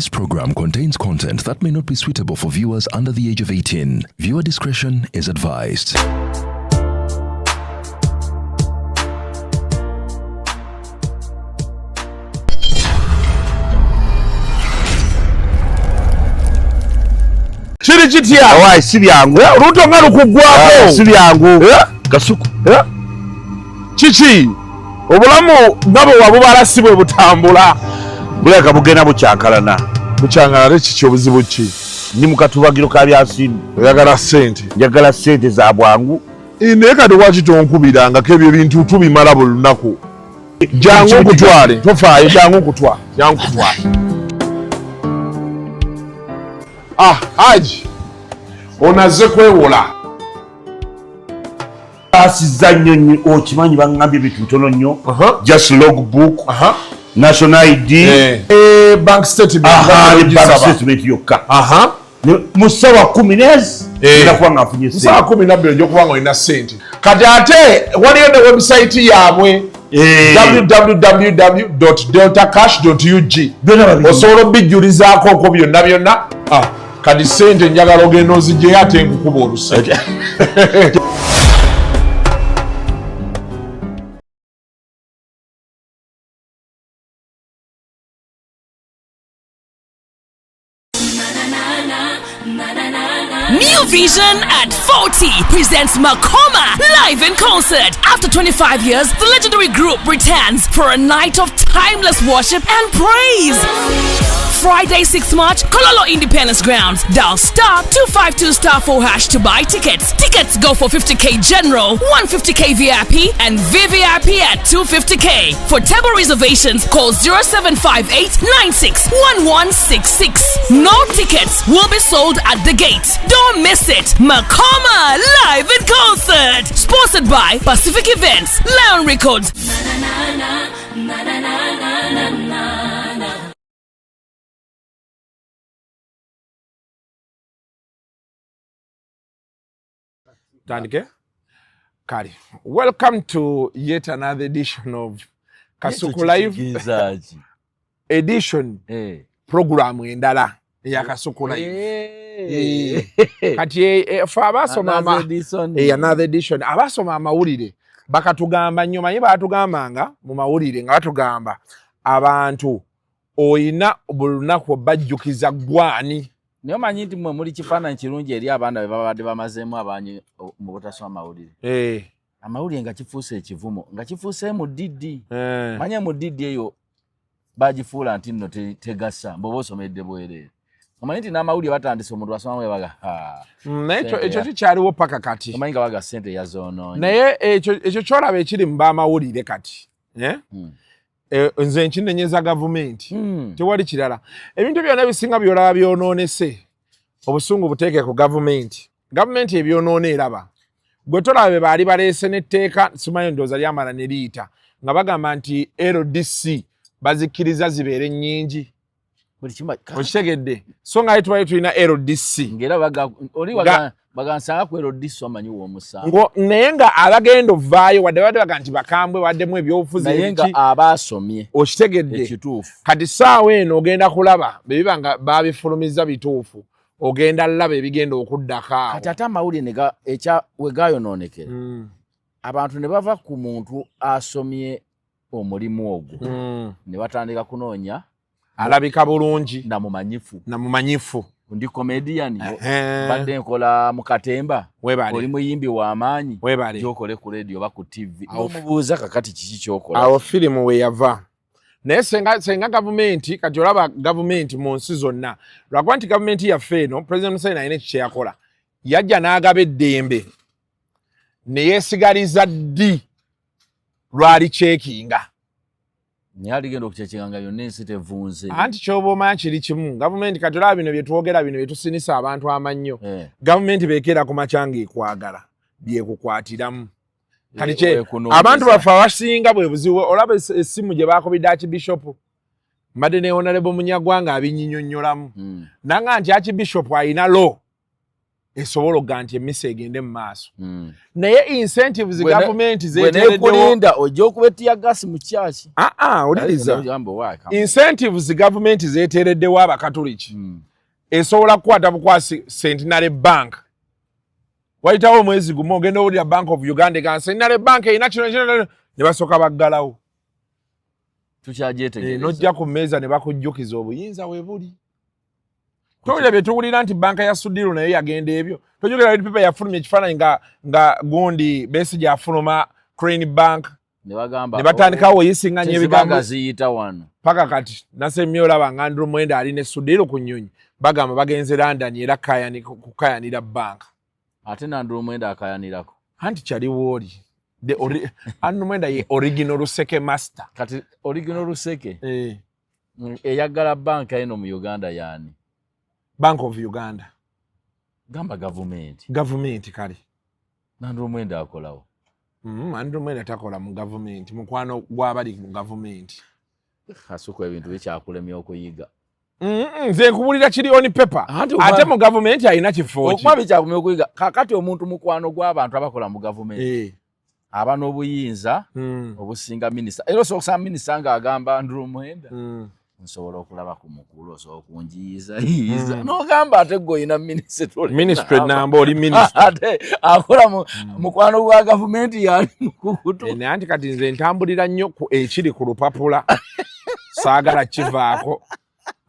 This program contains content that may not be suitable for viewers under the age of 18. Viewer discretion is advised. Chiri chitia Wai si byangu ruto nga lukugwako si byangu Kasuku chichi obulamu ngabo wabubala sibwe butambula buleka bugena bucyankalana bucyankalana chichi obuzibu ki ndi mukatubagiro ka byasimu njagala sente za bwangu ine kati wakitonkubiranga kebyo bintu tubimala buli lunaku jangu kutwale tofaayo jangu kutwale Haji onaze kwewola asiza nnyo okimanyi bangambye bintu ntono nnyo just logbook national ID bank statement yokka mu ssaawa 10 nezi ndakuba nga afunye ssente ssaawa 12 ojja nga olina ssente kati ate waliyo ne website yaabwe www.deltacash.ug osobola obijjulizaako okwo byonna kadi sente njagala ogenda ozijjeyo ate nkukuba olusi New Vision at 40 presents Makoma live in concert. After 25 years, the legendary group returns for a night of timeless worship and praise. Friday, 6th March, Kololo Independence Grounds. Dial *252*4# to buy tickets. Tickets go for 50k general, 150k VIP, and VVIP at 250k. For table reservations, call 0758961166. No tickets will be sold at the gate. Don't miss it. Makoma live in concert. Sponsored by Pacific Events, Lion Records. Kari. Welcome to yet another edition of Kasuku Live edition program endala ya Kasuku Live. Kati fa abasoma another edition abasoma amawulire bakatugamba nnyo manyi batugambanga mu mawulire nga batugamba abantu oyina bulunaku bajjukiza gwani niyo manyi nti mwe muli kifaananyi kirungi eri abaana babadde bamazeemu abanyi mu butasoma amawulire amawulire nga kifuuse ekivumo nga kifuuse mu ddiddi manye mu ddiddi eyo bagifuula nti nno tegassa mboba osomedde bwereere omanyi nti n'amawulire batandise omuntu asomamu ebaga ekyo kikyaliwo paka kati omanyi nga baga ssente yazoonoonye naye ekyo kyolaba ekiri mu baamawulire kati nze nkinenyeza gavumenti tewali kirala ebintu byonna bisinga byolaba byonoonese obusungu buteeke ku gavumenti ebyonoona eraba gwe tolaba baali baleese n'etteeka simanyi ndowooza lyamala ne liyita nga bagamba nti LDC bazikkiriza zibeere nnyingi okitegedde so nga tubayo tulina LDC bagansanga ku LDC omanyi w'omusango naye nga abagenda ovaayo wadde baga nti bakambwe waddemu ebyobufuzi naye nga abaasomye okitegedde ekituufu kati ssaawa eno ogenda kulaba bebiba nga babifulumiza bituufu ogenda laba ebigenda okuddako awo kati ate amawulire we gaayonoonekera abantu ne bava ku muntu asomye omulimu ogwo ne batandika kunoonya alabika bulungi namumanyifu ndi comedian badde nkola mu Katemba oli muyimbi w'amaanyi gyokole ku radio ba ku TV omubuuza kakati kiki kyokola awo firimu we yava naye senga gavumenti kati olaba gavumenti mu nsi zonna lwakuba nti gavumenti yaffe eno President Museveni alina ekyo yakola yajja n'agaba eddembe ne yeesigaliza ddi lwali cekinga naye aligenda okucekinga nga yonna ensi tevunze anti kyoba omanya kiri kimu gavumenti kati olaba bino bye twogera bino bye tusinisa abantu amannyo gavumenti beekera ku makya ng'ekwagala byekukwatiramu kati abantu baffe abasinga bwe buzibu olaba essimu gye baakubidde Archbishop mbadde ne Honorable Munyagwanga abinnyonnyolamu nanga nti Archbishop alina lo esobola oganti emisa egende mu maaso naye incentives government zetereddewo ojja okubetiya gasi mu kyaki oliriza incentives government zetereddewo abakatoliki esobola kukwata bukwasi Centenary Bank wayitawo omwezi gumu ogenda owulira Bank of Uganda egaa Centenary Bank erina kino ne basooka baggalawo nojja ku mmeeza ne bakujjukiza obuyinza we buli towulira bye tuwulira nti banka ya Sudiru naye yagenda ebyo tojogera Red Paper yafulumya ekifaananyi nga gundi Besigye afuluma Crane Bank ne batandikawo yisiŋŋanya ebigambo ziyita wano paka kati nasemye olaba nga Andrew Mwenda ali ne Sudiru ku nnyonyi bagamba bagenze London era kukayanira banka ate Andrew Mwenda akayanirako anti kyaliwo oli Andrew Mwenda ye original Luseke master kati original Luseke eyagala banka eno mu Uganda yani Bank of Uganda gamba government kale Andrew Mwenda akolawo Andrew Mwenda takola mu government mukwano gw'abali mu government Kasuku ebintu bikyakulemya okuyiga nze nkubulira kiri on paper ate mu government alina kifo okuba bikyakumya okuyiga kakati omuntu mukwano gw'abantu abakola mu government aba n'obuyinza obusinga minisita era osobola minisita ng'agamba Andrew Mwenda nsobola okulaba ku mukulu osobola okunjiyiza n'ogamba ate gwe olina ministry namba oli minister ate akola mukwano gwa gavumenti yali mukukutu naye anti kati nze ntambulira nnyo ku ekiri ku lupapula saagala kivaako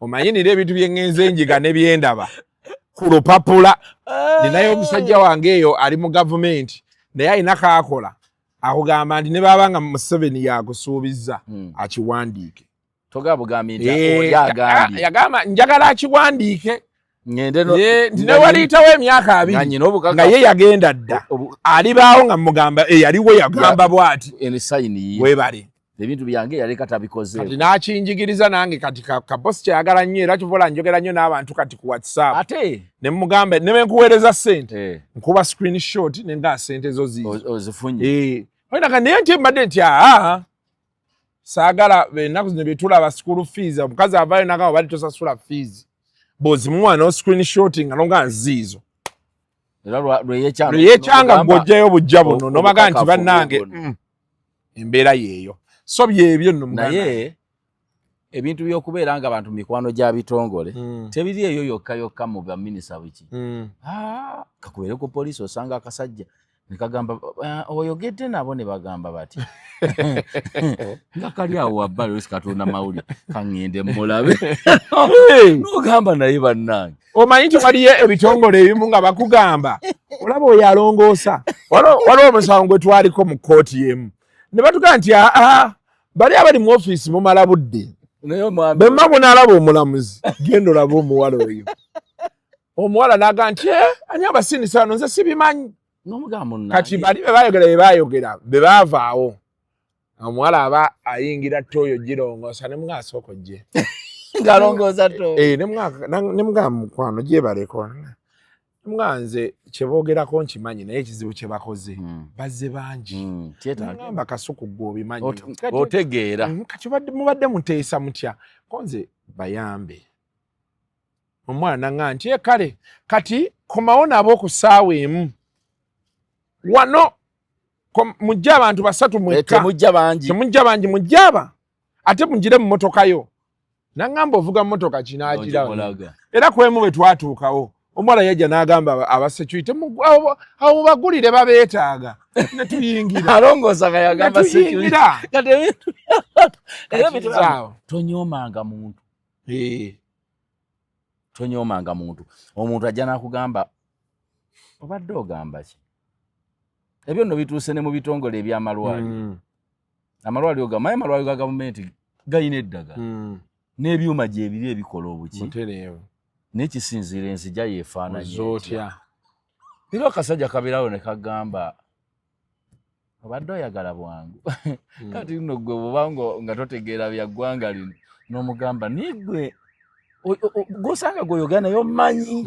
omanyinira ebintu byeŋŋenze enjiga ne byendaba ku lupapula ninayo omusajja wange eyo ali mu gavumenti naye alina kaakola akugamba nti ne baba nga Museveni yakusuubizza akiwandiike yagamba njagala akiwandiike nti newaliitawo emyaka 2 nga ye yagenda dda alibaawo nga mugamba yaliwo yagamba bw'ati webale ebintu byange yaleka tabikoze kati n'akinjigiriza nange kati kabosi kyayagala nnyo era kivola njogera nnyo n'abantu kati ku WhatsApp ate ne mugamba ne nkuweereza ssente nkuba screenshot ne nga ssente zo ozifunye oyinaga naye nti mbadde nti saagala ennaku zino bye tulaba school fees omukazi avaayo nagamba bali tosasula fees bw'ozimuwa no screenshotting nga nonga nziizo lweyekyanga gw'ojjayo bujja buno nobaga nti bannange embeera yeeyo so byebyo nno naye ebintu by'okubeera nga abantu mikwano gya bitongole tebiri eyo yokka mu baminisita biki kakubeere ku poliisi osanga akasajja nekagamba oyogedde nabo ne bagamba bati nga kali awo wabbali olwesi katonda mawuli kaŋŋende mulabe n'ogamba naye bannange omanyi nti waliyo ebitongole ebimu nga bakugamba olaba oyo alongoosa waliwo omusango gwe twaliko mu kkooti y'emu ne batugamba nti bali abali mu ofiisi mumala budde bemma bunaalaba omulamuzi genda olaba omuwala oyo omuwala n'agamba nti ani abasinisa bano nze sibimanyi kati bali bebayogera bebaavaawo omuwala aba ayingira ttooyo girongoosa ne mwasooko gye ngalongoosa to ne mugamba mukwano gyebaleko mwanze kyeboogerako nkimanyi naye ekizibu kye bakoze bazze bangi ngamba Kasuku gwe obimanyi otegeera kati mubadde muteesa mutya konze bayambe omwana naŋŋamba nti kale kati komawo nabo ku ssaawa emu wano mujja abantu 3 mwekka temujja bangi mujjaba ate mugire mu motokayo naŋŋamba ovuga motoka kinaagira era kwemu bwe twatuukawo omuwala yajja n'agamba abasecurity abo bagulire babeetaaga ne tuyingira alongoosa yagamba tonyoomanga muntu omuntu ajja n'akugamba obadde ogamba ki ebyo nno bituuse ne mu bitongole eby'amalwaliro amalwaliro gamaye amalwaliro ga gavumenti gayina eddagala n'ebyuma gye biri ebikola obuki n'ekisinziiro enzija yeefaananye otya era akasajja kabeerawo ne kagamba obadde oyagala bwangu kati nno gwe bwobanga nga totegeera bya ggwanga lino n'omugamba nigwe gosanga gweoyogera naye omanyi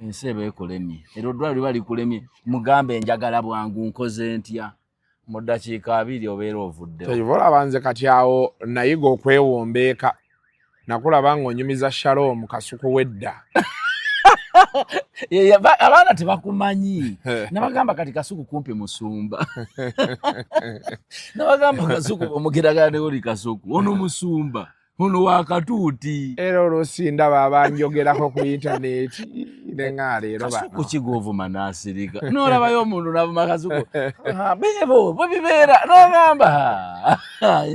ensi eba ekulemye era oddwaliro liba likulemye mugambe njagala bwangu nkoze ntya mu ddakiika 2 obeera ovuddewo olaba nze kati awo nayiga okwewombeeka nakulaba ng'onyumiza Shalom Kasuku wedda Abana tebakumanyi. Nabagamba kati Kasuku kumpe musumba. Nabagamba Kasuku omugiragane oli Kasuku. Ono musumba. Ono wakatuuti. Era olusinda babanjogerako ku internet. Nengale roba. Kasuku kigovu manasirika. Nolabayo omuntu nabuma Kasuku. Bebo bibera nogamba.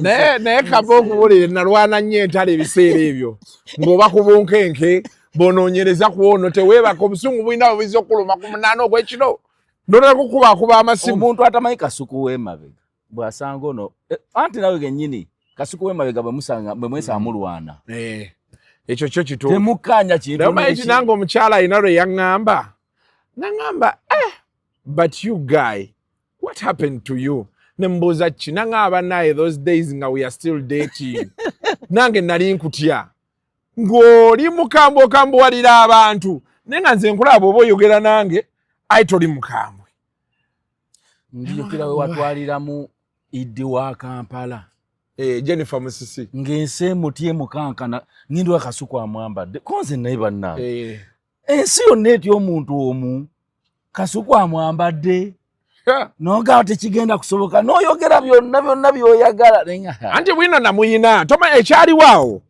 Ne Kapo okubulire nalwana nnyo entale ebiseera ebyo. Ng'oba ku bunkenke bonoonyereza kuwono teweebaka obusungu bulina bubiza okuluma ku munaana ogw'ekiro. Ndolera kukuba amasimu. Omuntu atamanyi Kasuku w'emabega bw'asanga ono anti nawe gennyini Kasuku w'emabega bwe mwesanga mulwana. Ekyo kyo kito. Temukkaanya kintu. Naye nange omukyala alina lwe yaŋŋamba. Naŋŋamba but you guy, what happened to you? Nembuuza ki naŋŋamba naye those days nga we are still dating. Nange nali nkutya. Ng'oli mukambwe walira abantu. Naye nga nze nkulaba oba oyogera nange ayi toli mukambwe. Njukira we watwaliramu Idi wa Kampala. Jennifer Musisi. Ng'ensi mutie mukankana ng'indi wa Kasuku amwambadde. Konze naye bannange. Ensi yonna etya omuntu omu. Kasuku amwambadde. Noga tekigenda kusoboka. N'oyogera byonna by'oyagala. Anti bwino namuyina. Toma ekyaliwo.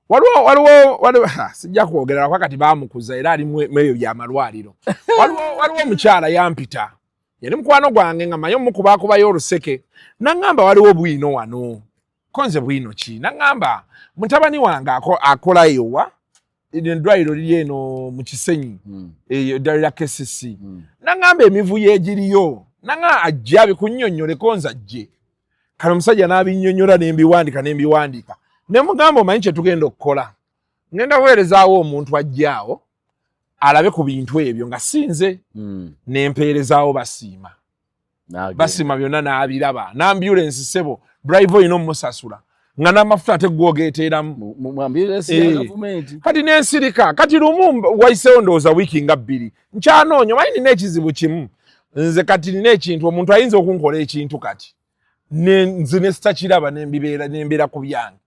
Waliwo sijja kwogerera wakati baamukuza era ali mweyo by'amalwaliro. Waliwo omukyala yampita. Yali mukwano gwange nga mayo mukubakubayo oluseke. Naŋŋamba waliwo bwino wano. Konze bwino ki? Naŋŋamba mutabani wange akola eyowa eddwaliro liri eno mu Kisenyi eddwaliro lya KCC. Naŋŋamba emivuyo egiriyo. Naŋŋamba ajja bikunnyonnyole konze ajje. Kano omusajja n'abinnyonnyola nembiwandiika. Ne mugamba omanyi kye tugenda okukola. Ngenda kuweerezaawo omuntu ajjaawo alabe ku bintu ebyo nga sinze nempeerezaawo basiima. Basiima byonna n'abiraba. N'ambulance sebo drive oyina omusasula. Nga n'amafuta ate gwogeeteeramu. Kati n'ensirika. Kati lumu wayiseewo ndowooza wiiki nga 2. Nkyanoonya omanyi nina ekizibu kimu. Nze kati nina ekintu omuntu ayinza okunkola ekintu kati. Nze ne sitakiraba nembeera ku byange.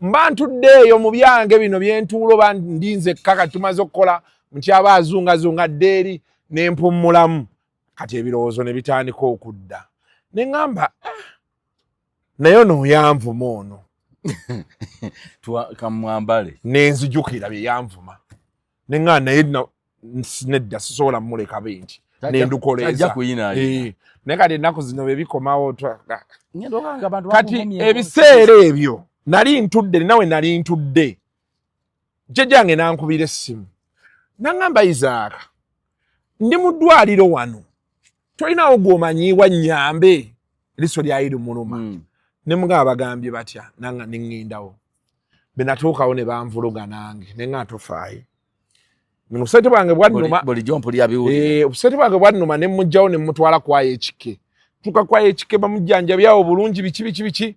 Mba ntudde eyo mu byange bino byentuulo bandinze kaka tumaze okukola ntyaba azungazunga ddeeri n'empummulamu. Kati ebirowoozo ne bitandika okudda. Ne ŋŋamba naye ono yanvuma ono. Kamwambale. Nenzijukira bye yanvuma. Ne ŋŋamba naye nedda sisobola mmuleka benti. Nendukoleeza. Naye kati ennaku zino bye bikomawo. Kati ebiseera ebyo nali ntudde nawe nali ntudde. Jjajjange n'ankubira essimu. Naŋŋamba Isaaka, ndi mu ddwaliro wano. Tolinawo gw'omanyiiwa nnyambe. Liso lyali limuluma. Ne mugamba bagambye batya nanga neŋŋendawo. Be natuukawo ne banvuluga nange. Ne nga tofaayo. Obusente bwange bwannuma. Obusente bwange bwannuma ne mujjawo ne mutwala kwayo ekike. Tuka kwayo ekike bamujjanjabyawo bulungi biki.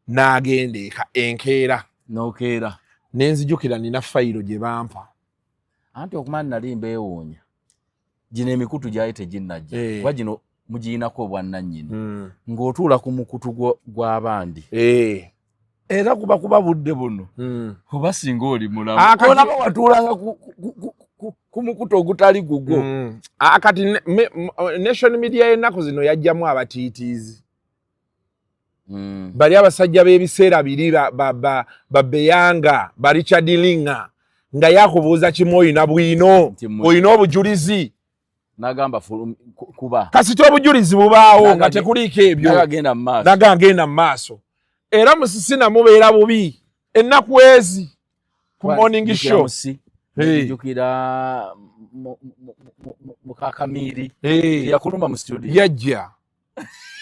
N'agenda eka enkeera. N'okeera. Nenzijukira nina fayiro gye bampa. Anti okumanya nali mbeewuunya. Gino emikutu gyayo teginnajja. Kuba gino mugiinako obwannannyini. Ng'otuula ku mukutu gw'abandi. Era kuba budde buno. Oba singa oli mulamu. Olaba watuulanga ku mukutu ogutali gugwo. Kati nation media y'ennaku zino yajjamu abatiitiizi. Bali abasajja b'ebiseera biri Babeyanga, Richard Linga nga yakubuuza kimu oyina bwino, oyina obujulizi. N'agamba kuba. Kasita obujulizi bubaawo nga tekuliiko ebyo. N'agenda mu maaso. Era Musisi namubeera bubi. Ennaku ezi ku morning show. Njukira Mukakamiri. Yakuluma mu studio. Yajja.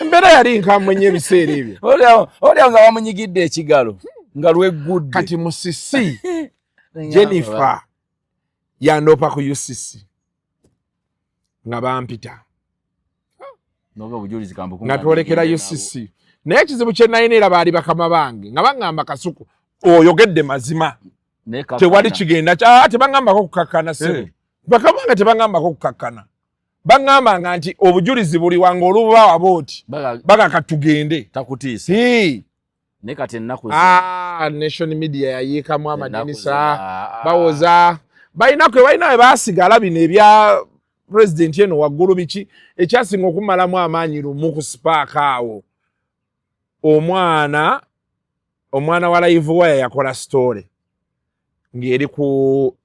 Embeera yali nkamwe nnyo ebiseera ebyo. Olya nga wamunyigidde ekigalo nga lweggudde. Kati Musisi Jennifer yandopa ku UCC nga bampita. Nga twolekera UCC. Naye ekizibu kye nalina era baali bakama bange nga baŋŋamba Kasuku oyogedde mazima. Tewali kigenda tebaŋŋambako kukakkana sebo. Bakama bange tebaŋŋambako kukakkana. Baŋŋambanga nti obujulizi buli wange olubaawa booti bagaka tugende. Takutiisa. Ne kati ennaku nation media yayiikamu amadinisa bawoza balina basigala bino ebya president eno waggulu biki ekyasinga okumalamu amaanyi lumu ku spark awo omwana wa live wire yakola story ngeri ku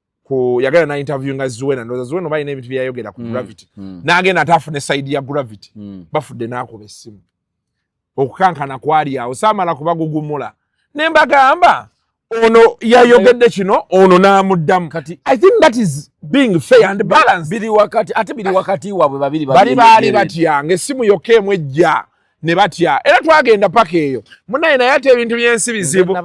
yagala na interview nga Zuwena balina ebintu byayogera ku gravity n'agenda atafune side ya gravity bafudde n'akuba essimu okukankana kwali awo saamala kubagugumula nembagamba ono yayogedde kino ono n'amuddamu. I think that is being fair and balanced. Biri wakati wabwe babiri baali batya ng'essimu yokka emu ejja ne batya era twagenda paka eyo munaye naye ate ebintu by'ensi bizibu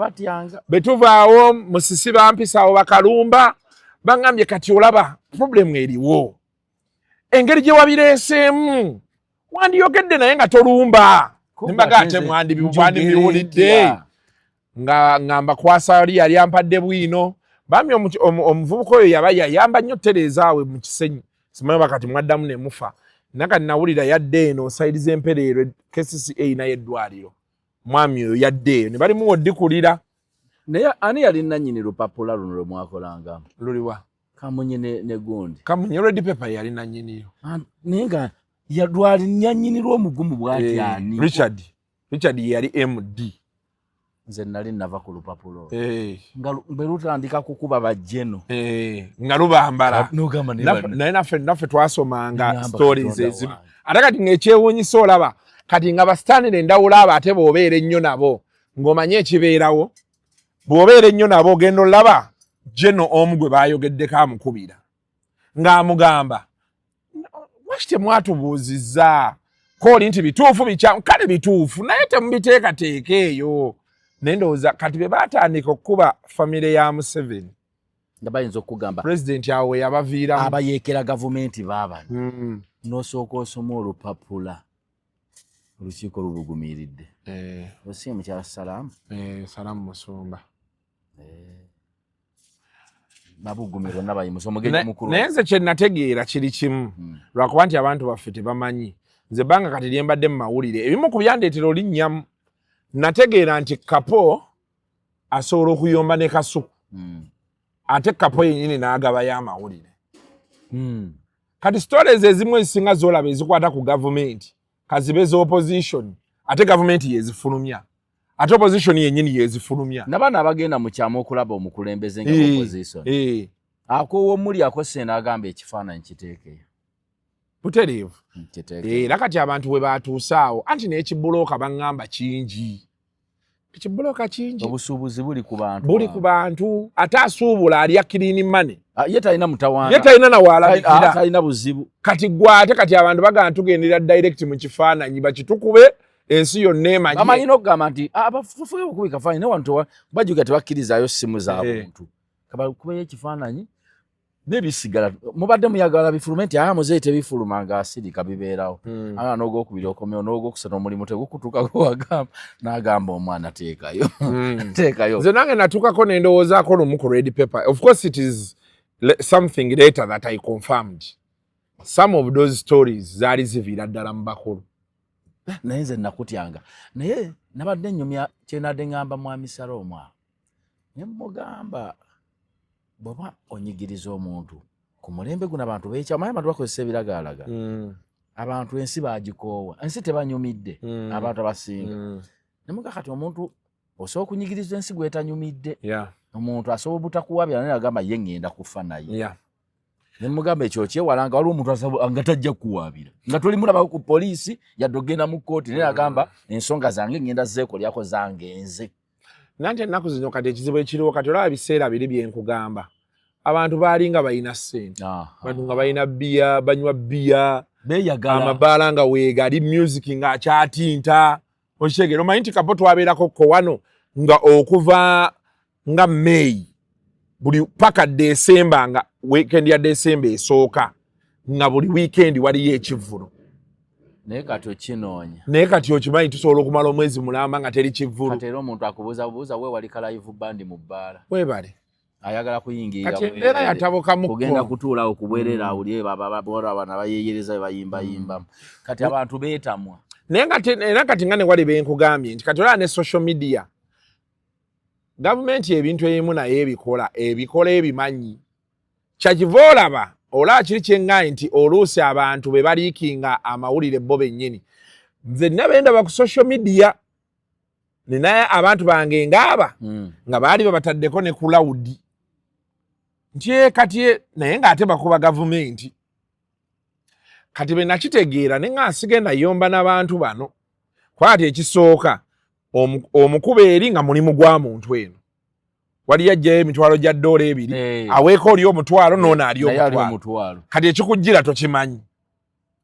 bwe tuvaawo musisi bampisa awo bakalumba bangambye kati olaba problem eriwo engeri gye wabireeseemu wandiyogedde naye nga tolumba nembaga ate mwandibiwulidde nga ngamba kwasa yali ampadde bwino bambi omuvubuka oyo yaba yayamba nnyo terezaawe mu kisenyi simanyi bakati mwaddamu ne mufa nakati nawulira yadde eno sayidi z'empereero KCCA naye eddwaliro mwami oyo yadde eyo ne balimu oddikulira naye ani yali nannyini lupapula luno lwe mwakolanga luliwa Kamunye ne gundi Kamunye red paper yali nannyiniyo naye nga yadwali nannyini lw'omugumu bw'ati ani Richard yali MD nze nali nava ku lupapulo nga bwe lutandika kukuba bajjeno nga lubambala naye naffe twasomanga stories ezimu ate kati ng'ekyewuunyisa olaba kati nga bastanire endawulo abo ate bw'obeera ennyo nabo ng'omanye ekibeerawo bw'obeera ennyo nabo ogenda olaba jeno omu gwe baayogeddeko amukubira ng'amugamba lwaki temwatubuuzizza kooli nti bituufu bikyamu kale bituufu naye temubiteekateeka eyo naye ndowooza kati be baatandika okukuba famire ya Museveni nga bayinza okugamba pulezidenti awo yabaviiramu abayeekera gavumenti baabano n'osooka osoma olupapula olukiiko lubugumiiridde osiye mukyala salaamu salaamu musumba babugumirwa n'abayimusa omugenyi mukulu naye nze kye nategeera kiri kimu lwakuba nti abantu baffe tebamanyi nze bbanga kati lyembadde mu mawulire ebimu ku byandeetera olinnyamu nategeera nti Kapo asobola okuyomba ne Kasuku ate Kapo yennyini n'agabayo amawulire kati stories ezimu ezisinga z'olaba ezikwata ku gavumenti Kazibwe z'opposition ate gavumenti yezifulumya ate opposition yennyini yezifulumya n'abaana abagenda mu kyama okulaba omukulembeze nga opposition akow'omuli akosena agamba ekifaananyi kiteekeyo butereevu era kati abantu bwe baatuusa awo anti n'ekibulooka baŋŋamba kingi ekibulooka kingi obusuubuzi buli ku bantu ate asuubula alya clean money ye talina mutawaana ye talina nawaalabikira talina buzibu kati gwate kati abantu bagamba tugendera direct mu kifaananyi bakitukube ensi yonna emanyi amanyina okugamba nti abafufuge okubi kafaananyi ne wantu bajuga tebakkirizaayo ssimu z'abuntu kabakubeyo ekifaananyi nebisigala mubadde muyagala bifulumenti muzeeyi tebifuluma nga asirika bibeerawo ana n'ogwokubiri okomeo n'ogwokusatu omulimu tegukutuukako wagamba n'agamba omwana teekayo teekayo nze nange natuukako nendowoozaako lumu ku red paper of course it is something later that I confirmed some of those stories zaali ziviira ddala mu bakulu naye nze nakutyanga naye nabadde nnyumya kyenadde ngamba mwami Salomwa ne mugamba bw'oba onyigiriza omuntu ku mulembe guno abantu beekyamanyi abantu bakozesa ebiragaalaga abantu ensi baagikoowa ensi tebanyumidde abantu abasinga nemuga kati omuntu osobola okunyigiriza ensi gwetanyumidde omuntu asobola obutakuwabira naye agamba ye ŋŋenda kufa naye nemugamba ekyo kyewalanga waliwo omuntu nga tajja kukuwaabira nga toli mulabako ku poliisi yadde ogenda mu kkooti naye agamba ensonga zange ŋŋenda zeekolyako zange nze nanti ennaku zino kati ekizibu ekiriwo kati olaba biseera biri byenkugamba abantu baalinga balina ssente abantu nga balina bbiya banywa bbiya amabaala nga weegali music ng'akyatinta okitegeera omanyi nti Kapo twabeerako ko wano nga okuva nga May buli paka Desemba nga weekend ya Desemba esooka nga buli weekend waliyo ekivvulu naye kati okinoonya naye kati okimanyi tusobola okumala omwezi mulamba nga teri kivvulu kati era omuntu akubuuzabuuza weewalika live band mu bbaala weebale ayagala kuyingirira kati embeera yatabukamu kugenda kutuulawo kubwerera awulire baba abana bayeeyereza bayimbayimbamu kati abantu beetamwa naye kati nga ne wali benkugambye nti kati olaba ne social media gavumenti ebintu ebimu naye ebikola ebimanyi kyakivolaba ola kiri kyengayi nti oluusi abantu be baliikinga amawulire bo bennyini nze nabenda ku social media ninaye abantu bange ngaaba nga baali babataddeko ne ku lawudi nti kati naye ng'ate bakuba gavumenti kati be nakitegeera ne nga nsigenda yomba n'abantu bano kwati ekisooka omukuba eri nga mulimu gwa muntu eno wali yajjayo emitwalo gya ddoola ebiri aweeka oli omutwalo noona ali omutwalo kati ekikujjira tokimanyi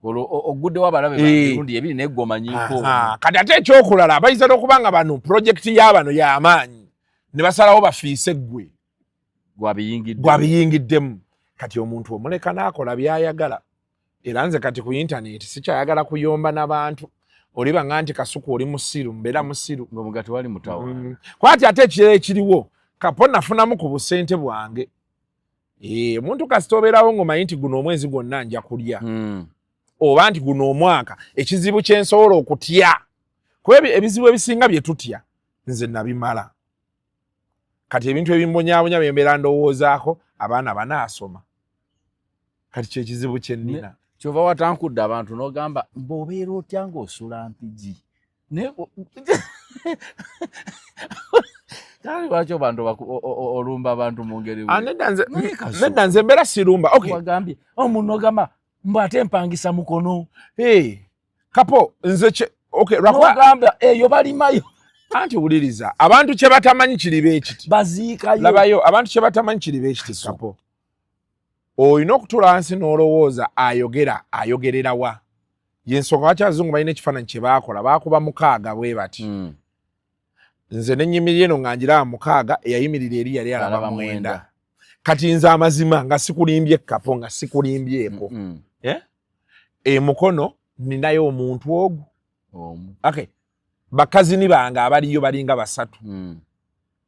oguddewo abalabe barundi ebiri neggomanyiko kati ate ekyokulala abayinza n'okuba nga bano pulojekiti y'abano y'amaanyi ne basalawo bafiise ggwe gwabiyingiddemu kati omuntu omuleka n'akola by'ayagala era nze kati ku intaneti sikyayagala kuyomba n'abantu oliba nga nti Kasuku oli musiru mbeera musiru ng'omugati wali mutawa kwati ate ekirala ekiriwo Kapo nafunamu ku busente bwange omuntu kasita obeerawo ng'omanyi nti guno omwezi gwonna nja kulya oba nti guno omwaka ekizibu kye nsobola okutya kuba ebizibu ebisinga bye tutya nze nabimala kati ebintu ebimbonyaabonya bye mbeera ndowoozaako abaana banaasoma kati kyekizibu kye nnina kyova watankudde abantu n'ogamba mb'obeera otya ng'osula mpigi kale lwaki abantu olumba abantu mu ngeri nedda nze mbeera sirumba wagambye omuntu ogamba mbwate mpangisa mukono Kapo nze lwakugamba eyo balimayo anti wuliriza abantu kye batamanyi kiri beekiti baziikayo labayo abantu kye batamanyi kiri beekiti Kapo olina okutula wansi n'olowooza ayogerera wa yensonga lwaki abazungu balina ekifaananyi kye baakola baakuba 6 bwe bati nze n'ennyimiri eno nga njiraba 6 eyayimirira eri yali alaba 9 kati nze amazima nga sikulimbye Kapo nga sikulimbyeko mukono ninayo omuntu ogwo bakazini bange abaliyo balinga 3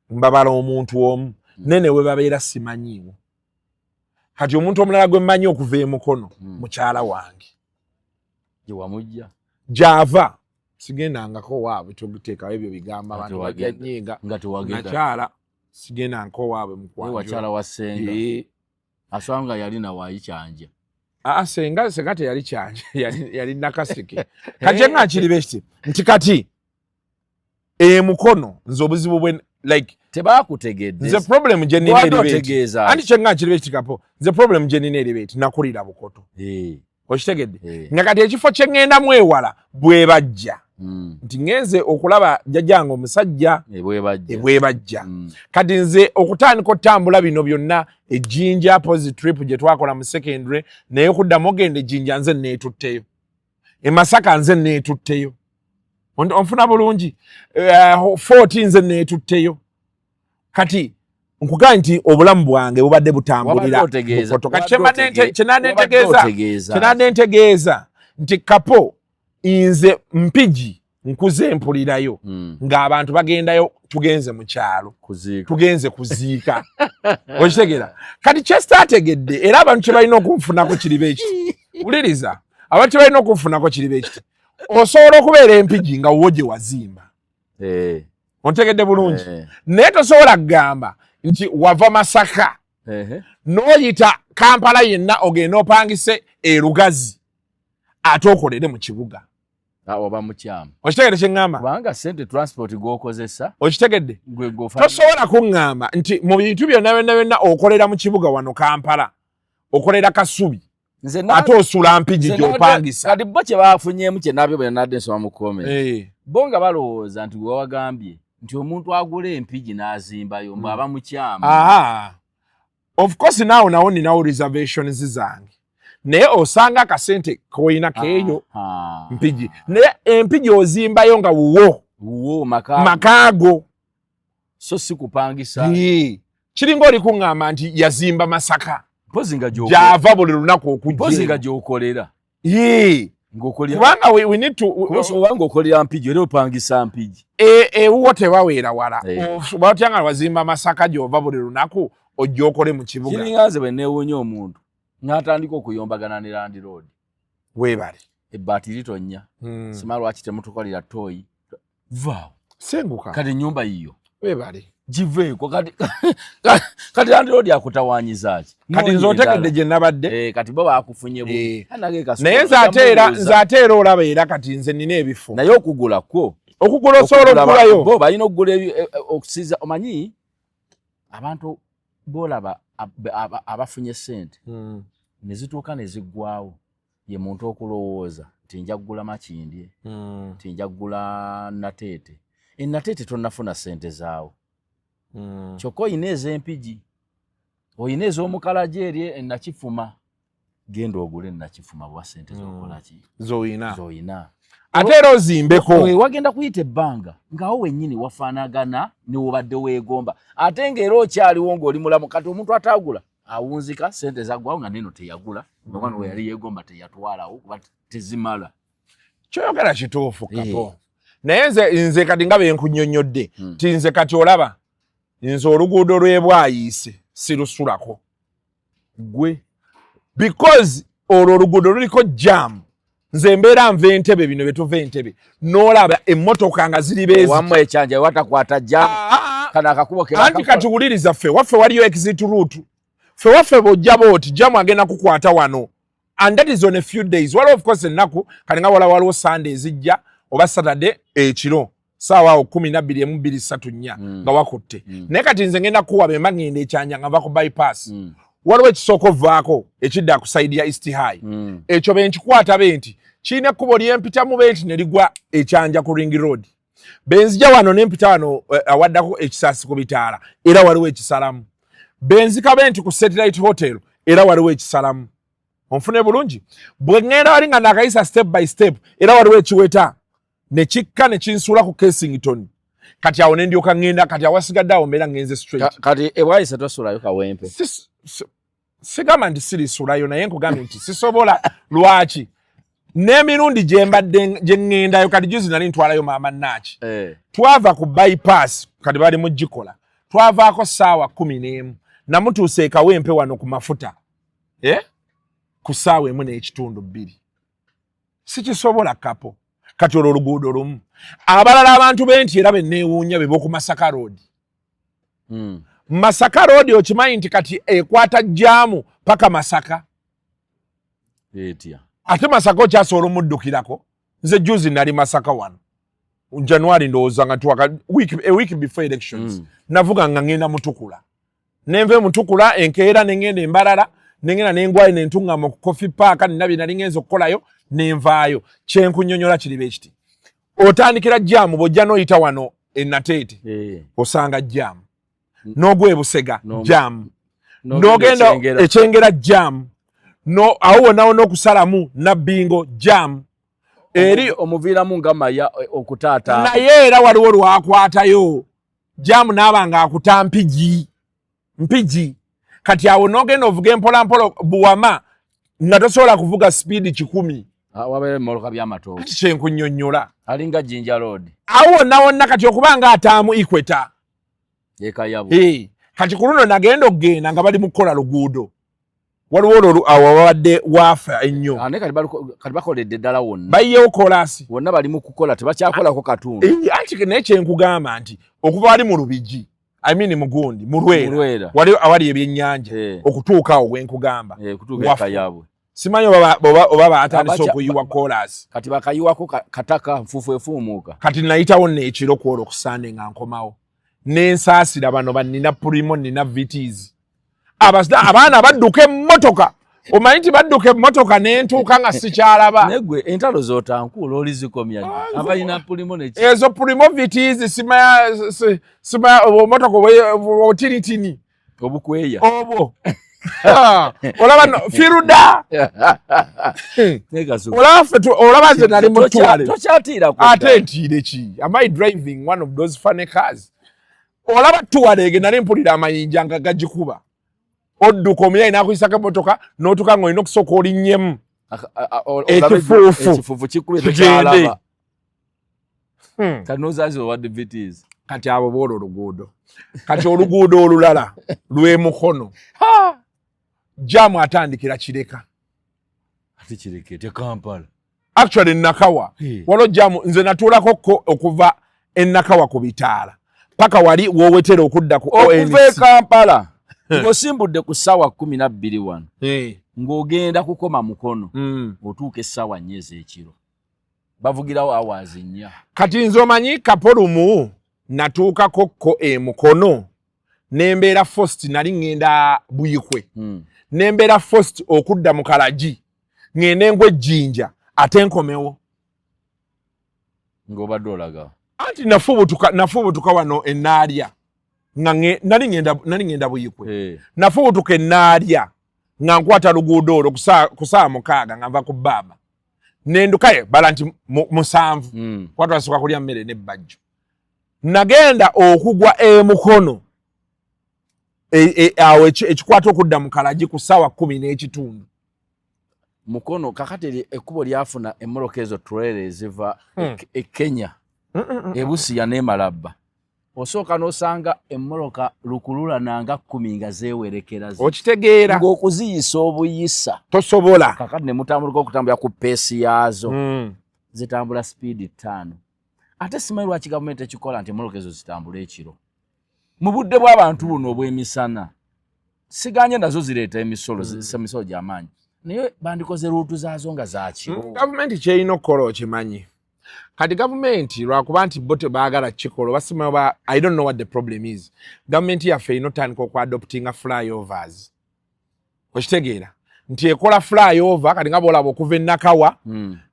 mbabala omuntu omu nene we babeera simanyiiwo kati omuntu omulala gwe mmanyi okuva emukono mukyala wange gyewamujja gy'ava sigendangako waabwe toguteekawo ebyo bigamba abantu bajjanyiiga nakyala sigendangako waabwe wakyala wa ssenga aswanga yali nawaayi kyanja senga teyali kyanja yali nakasike kati nga kiri bekiti nti kati emukono nze obuzibu bwe like tebakutegedde nze problem gye nina eribeti anti kyenga kiri bekiti Kapo nze problem gye nina eribeti nakulira bukoto okitegedde nga kati ekifo kye ŋŋenda mwewala bwe bajja nti ngenze okulaba jjajjange omusajja bwe bajja kati nze okutandika otambula bino byonna ejjinja positrip gye twakola mu secondary naye okuddamu ogenda ejjinja nze neetutteyo emasaka nze neetutteyo onfuna bulungi 14 nze neetutteyo kati nkugamba nti obulamu bwange bubadde butambulira kyenadde ntegeeza nti Kapo nze mpigi nkuze mpulirayo ng'abantu bagendayo tugenze mu kyalo tugenze kuziika okitegeera kati kyesitaategedde era abantu kye balina okunfunako kiri beekiti wuliriza abantu kye balina okunfunako kiri beekiti osobola okubeera empigi nga wo gye wazimba ontegedde bulungi naye tosobola kugamba nti wava Masaka n'oyita Kampala yenna ogenda opangise Lugazi ate okolere mu kibuga oba mukyama okitegedde kye ŋŋamba kubanga sente transport gwokozesa okitegedde tosobola kuŋŋamba nti mu bintu byonna byonna okolera mu kibuga wano Kampala okolera Kasubi ate osula mpigi gy'opangisa kati bo kye bafunyeemu kye nabyo bwe nadde nsoma mu comment bo nga balowooza nti gwe wagambye nti omuntu agula empigi n'azimbayo mbw'aba mukyama of course nawo nawo ninawo reservations zange naye osanga akasente koyina keeyo mpigi naye empigi ozimbayo nga wuwo makaago so si kupangisa kiringa oli kuŋŋamba nti yazimba Masaka mpozi nga gy'ava buli lunaku okujja mpozi nga gy'okolera kubanga we need to kubanga okolera mpigi era opangisa mpigi ewuwo tebaweera wala oba otya nga wazimba Masaka gy'ova buli lunaku ojja okole mu kibuga kiringa nze bwe neewuunya omuntu n'atandika okuyombagana ne Land Road weebale ebbaati litonnya sima lwaki temutukolera tooyi vaawo senguka kati ennyumba yiyo weebale jiveeko kati landlord akutawanyiza ki kati nzotegedde gye nabadde kati bo baakufunye naye nze ate era olaba era kati nze nina ebifo naye okugula osobola okugulayo bo balina okugula okusiza omanyi abantu bolaba abafunye ssente ne zituuka ne ziggwawo ye muntu okulowooza nti nja kugula makindye nti nja kugula nateete enateete tonnafuna ssente zaawo kyokka oyina ez'empigi oyina ez'omukalagi eri enakifuma genda ogule enakifuma bwa ssente zokolaki zoyina ate era ozimbeko wagenda kuyita ebbanga ngaawo wennyini wafaanagana niwobadde weegomba ate ng'era okyaliwo ng'oli mulamu kati omuntu atagula awunzika ssente zaggwawo nga neno teyagula omwana we yali yeegomba teyatwalawo kuba tezimala kyoyogera kituufu Kapo naye nze kati nga benkunnyonnyodde ti nze kati olaba nze oluguudo lwebwayiise sirusulako gwe because olwo oluguudo luliko jam nze mbeera nva entebe bino betuva entebe n'olaba emmotoka nga ziri beezi wamu ekyanja watakwata jam kana akakubo anti kati wuliriza ffe waffe waliyo exit route ffe waffe bw'ojja booti jamu agenda kukwata wano and that is on a few days waliwo of course ennaku kati nga waliwo Sunday ezijja oba Saturday ekiro saawa awo 12:23 nga wakutte naye kati nze ngenda kuwa bemba ngenda ekyanja nga nva ku bypass waliwo ekisooka ovaako ekidda ku side ya East High ekyo benkikwata benti kiina ekkubo lyempitamu benti ne ligwa ekyanja ku Ring Road benzija wano nempita wano awaddako ekisaasi ku bitaala era waliwo ekisalamu benzika benti ku Satellite Hotel era waliwo ekisalamu onfune bulungi bwe ngenda wali nga nakayisa step by step era waliwo ekiweta ne kikka ne kinsuula ku Kensington kati awo ne ndyoka ngenda kati awasigadde awo mbeera ngenze straight kati ebwayise tosulayo kawempe sigamba nti sirisulayo naye nkugambye nti sisobola lwaki n'emirundi gye ŋŋendayo kati juzi nali ntwalayo maama Naaki twava ku bypass kati bali mu gikola twavaako ssaawa 11 namutuusa ekawempe wano ku mafuta ku ssaawa 1:2 sikisobola Kapo kati olwo oluguudo lumu abalala abantu benti era benneewuunya be b'oku Masaka Road Masaka Road okimanyi nti kati ekwata jaamu paka Masaka ate Masaka okyasobola omuddukirako nze juzi nali Masaka wano January ndowooza nga a week before elections navuga nga ngenda Mutukula nenve Mutukula enkeera nengenda Embalala nengenda nengwayo nentuŋŋama ku Coffee Park nina nali ngenza okukolayo nenvaayo kyenkunnyonnyola kiri bwe kiti otandikira jaamu bw'ojja n'oyita wano enateete osanga jaamu n'ogwa e Busega jaamu n'ogenda ekyengera jaamu awo wonawo n'okusalamu Nabbingo jaamu eri omuviiramu nga maya okutaata naye era waliwo lwakwatayo jaamu n'aba nga akuta mpigi kati awo n'ogenda ovuga empolampola Buwama nga tosobola kuvuga speed 10 wabeere mmoloka by'amatooke kati kyenkunnyonnyola alinga Jinja Road awo wonna kati okuba nga ataamu Equator ekayabo kati ku luno nagenda okgenda nga bali mu kukola luguudo waliwo olwo awo wabadde waafa ennyo kati bakoledde ddala wonna bayiyewo kolasi wonna bali mu kukola tebakyakolako katundu anti naye kyenkugamba nti okuva wali mu Lubigi Mugundi mu Lwera wali awali ebyennyanja okutuuka awo wenkugamba ekayabwe simanyi oba baatandise okuyiwa kolasi kati bakayiwako kataka nfuufu efuumuuka kati nayitawo n'ekiro kwolwo ku Sunday nga nkomawo n'ensaasira bano bannina Primo nina VTs abaana badduka emmotoka omanyi nti badduka emmotoka n'entuuka nga sikyalaba negwe entalo zootankuula olizikomya abalina Primo ezo Primo VTs simaya omotoka otiritini obukweya obwo olaba firuda olaba nze nali mutwale ate ntiire ki am I driving one of those funny cars olaba tuwalege nali mpulira amayinja nga gagikuba odduka omuyayi n'akuyisako emmotoka n'otuka nga olina okusooka olinnyemu ekifuufu kikube tekyalaba kati n'ozaazi owadde VTs kati abo boola oluguudo kati oluguudo olulala lw'emukono jaamu atandikira Kireka ate kirekete Kampala actually Nakawa waliwo jaamu nze natuulako okuva e Nakawa ku bitaala paka wali wowetera okudda ku ONC okuva Kampala ngosimbudde ku ssaawa 12:01 ng'ogenda kukoma Mukono otuuka essaawa 4 ez'ekiro bavugirawo hours 4 kati nze omanyi Kapolumu natuukako ko Mukono nembeera first nali ngenda Buyikwe nembeera first okudda mu Kalagi ngende ngwe Jinja ate nkomewo ng'obadde olaga anti nafubutuka wano Enaalya nga nali ngenda Buyikwe nafubutuka Enaalya nga nkwata luguudo olwo ku saa 6 nga nva ku baba nendukaye bala nti 7 kwatwasooka kulya mmere n'ebbajjo nagenda okugwa Mukono awo ekikwata okudda mu Kalagi ku ssaawa 10:00 Mukono kakati ekkubo lyafuna emmoloka ezo trail eziva Kenya Ebusia ne Malaba osooka n'osanga emmoloka lukulula nanga 10 nga zeewerekera okitegeera ng'okuziyisa obuyisa tosobola kakati ne mutambulika okutambula ku peesi yaazo zitambula speed 5 ate simanyi lwaki gavumenti ekikola nti emmoloka ezo zitambula ekiro mu budde bw'abantu buno obw'emisana siganye nazo zireeta emisolo gy'amaanyi naye bandikoze ruutu zaazo nga zakiro gavumenti kyerina okukola okimanyi kati gavumenti lwakuba nti bo tebaagala kikola basimayo I don't know what the problem is gavumenti yaffe erina otandika okwadoptinga flyovers okitegeera nti ekola flyover kati nga bwolaba okuva Nakawa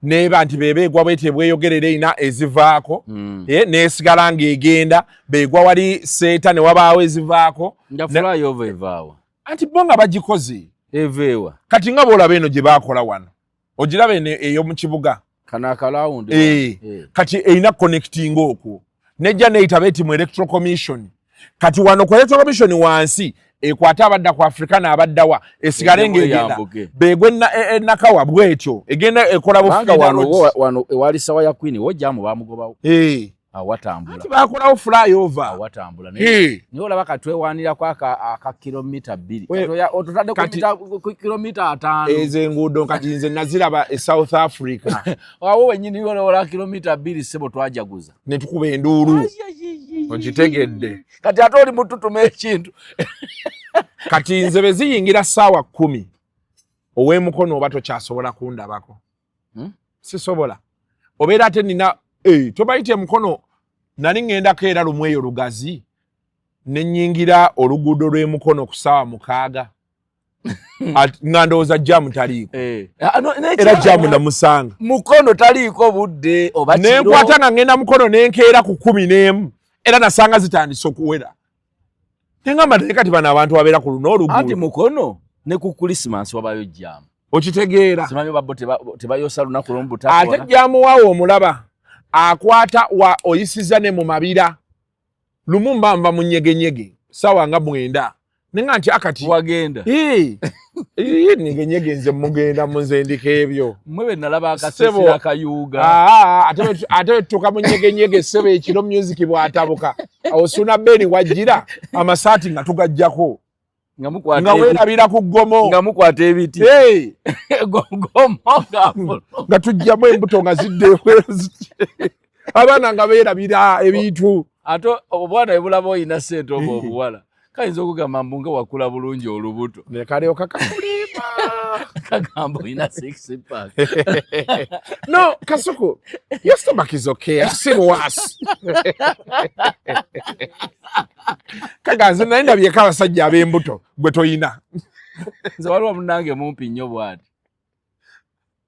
neba nti bebeegwa bwete bweyogerera erina ezivaako nesigala ng'egenda beegwa wali Seeta ne wabaawo ezivaako nga flyover evaawa anti bo nga bagikoze eveewa kati nga bwolaba eno gye baakola wano ogiraba ey'omu kibuga kati erina connecting okwo nejja neyita beeti mu electoral commission kati wano ku electoral commission wansi ekwata abadda ku Africana abaddawa esigale ng'egenda beegwe Nakawa bwetyo egenda ekola bufuka wano ewali sawa ya Queen wojjamu baamugobawo awatambula ati baakolawo flyover awatambula naye olaba katwewanirako aka kilomita 2 otutadde ku kilomita 5 ezo enguudo kati nze naziraba e South Africa awo wenyini wala kilomita 2 sebo twajaguza ne tukuba enduulu okitegedde kati ate oli mututuma ekintu kati nze beziyingira ssaawa 10 ow'Emukono oba tokyasobola kundabako sisobola obeera ate nina tobayite Mukono nali ngendako era lumweyo lugazi nenyingira oluguudo lw'Emukono ku ssaawa 6 nga ndowooza jamu taliiko era jamu namusanga Mukono taliiko budde oba kiro nenkwata nga ngenda Mukono nenkeera ku 11 era nasanga zitandise okuwera nengamba naye kati bano abantu babeera ku luno oluguudo anti Mukono ne ku Christmas wabayo jamu okitegeera simanyi babbo tebayosa lunaku lw'omubutakola ate jamu waawo omulaba akwata wa oyisiza ne mu mabira lumu mbamba mu nyegenyege sawa nga 9 nenga nti akati wagenda nyegenyege nze mugenda munzendika ebyo mwe nalaba akasesera kayuga ate tuka mu nyegenyege sebe ekiro music bwatabuka osuna beni wajira amasaati nga tugajjako nga weerabira ku ggomo nga mukwata ebiti ggomo nga tujjamu embuto nga zidde abaana nga beerabira ebintu ate obwana ebulaba oyina ssente oba obuwala kayinza okugamba mbunga wakula bulungi olubuto nekalyoka kakulima kagamba oyina 6 pack no Kasuku your stomach is okay I've seen worse kaganze naye ndabyeko abasajja ab'embuto gwe toyina nze waliwo munange mumpi nnyo bwati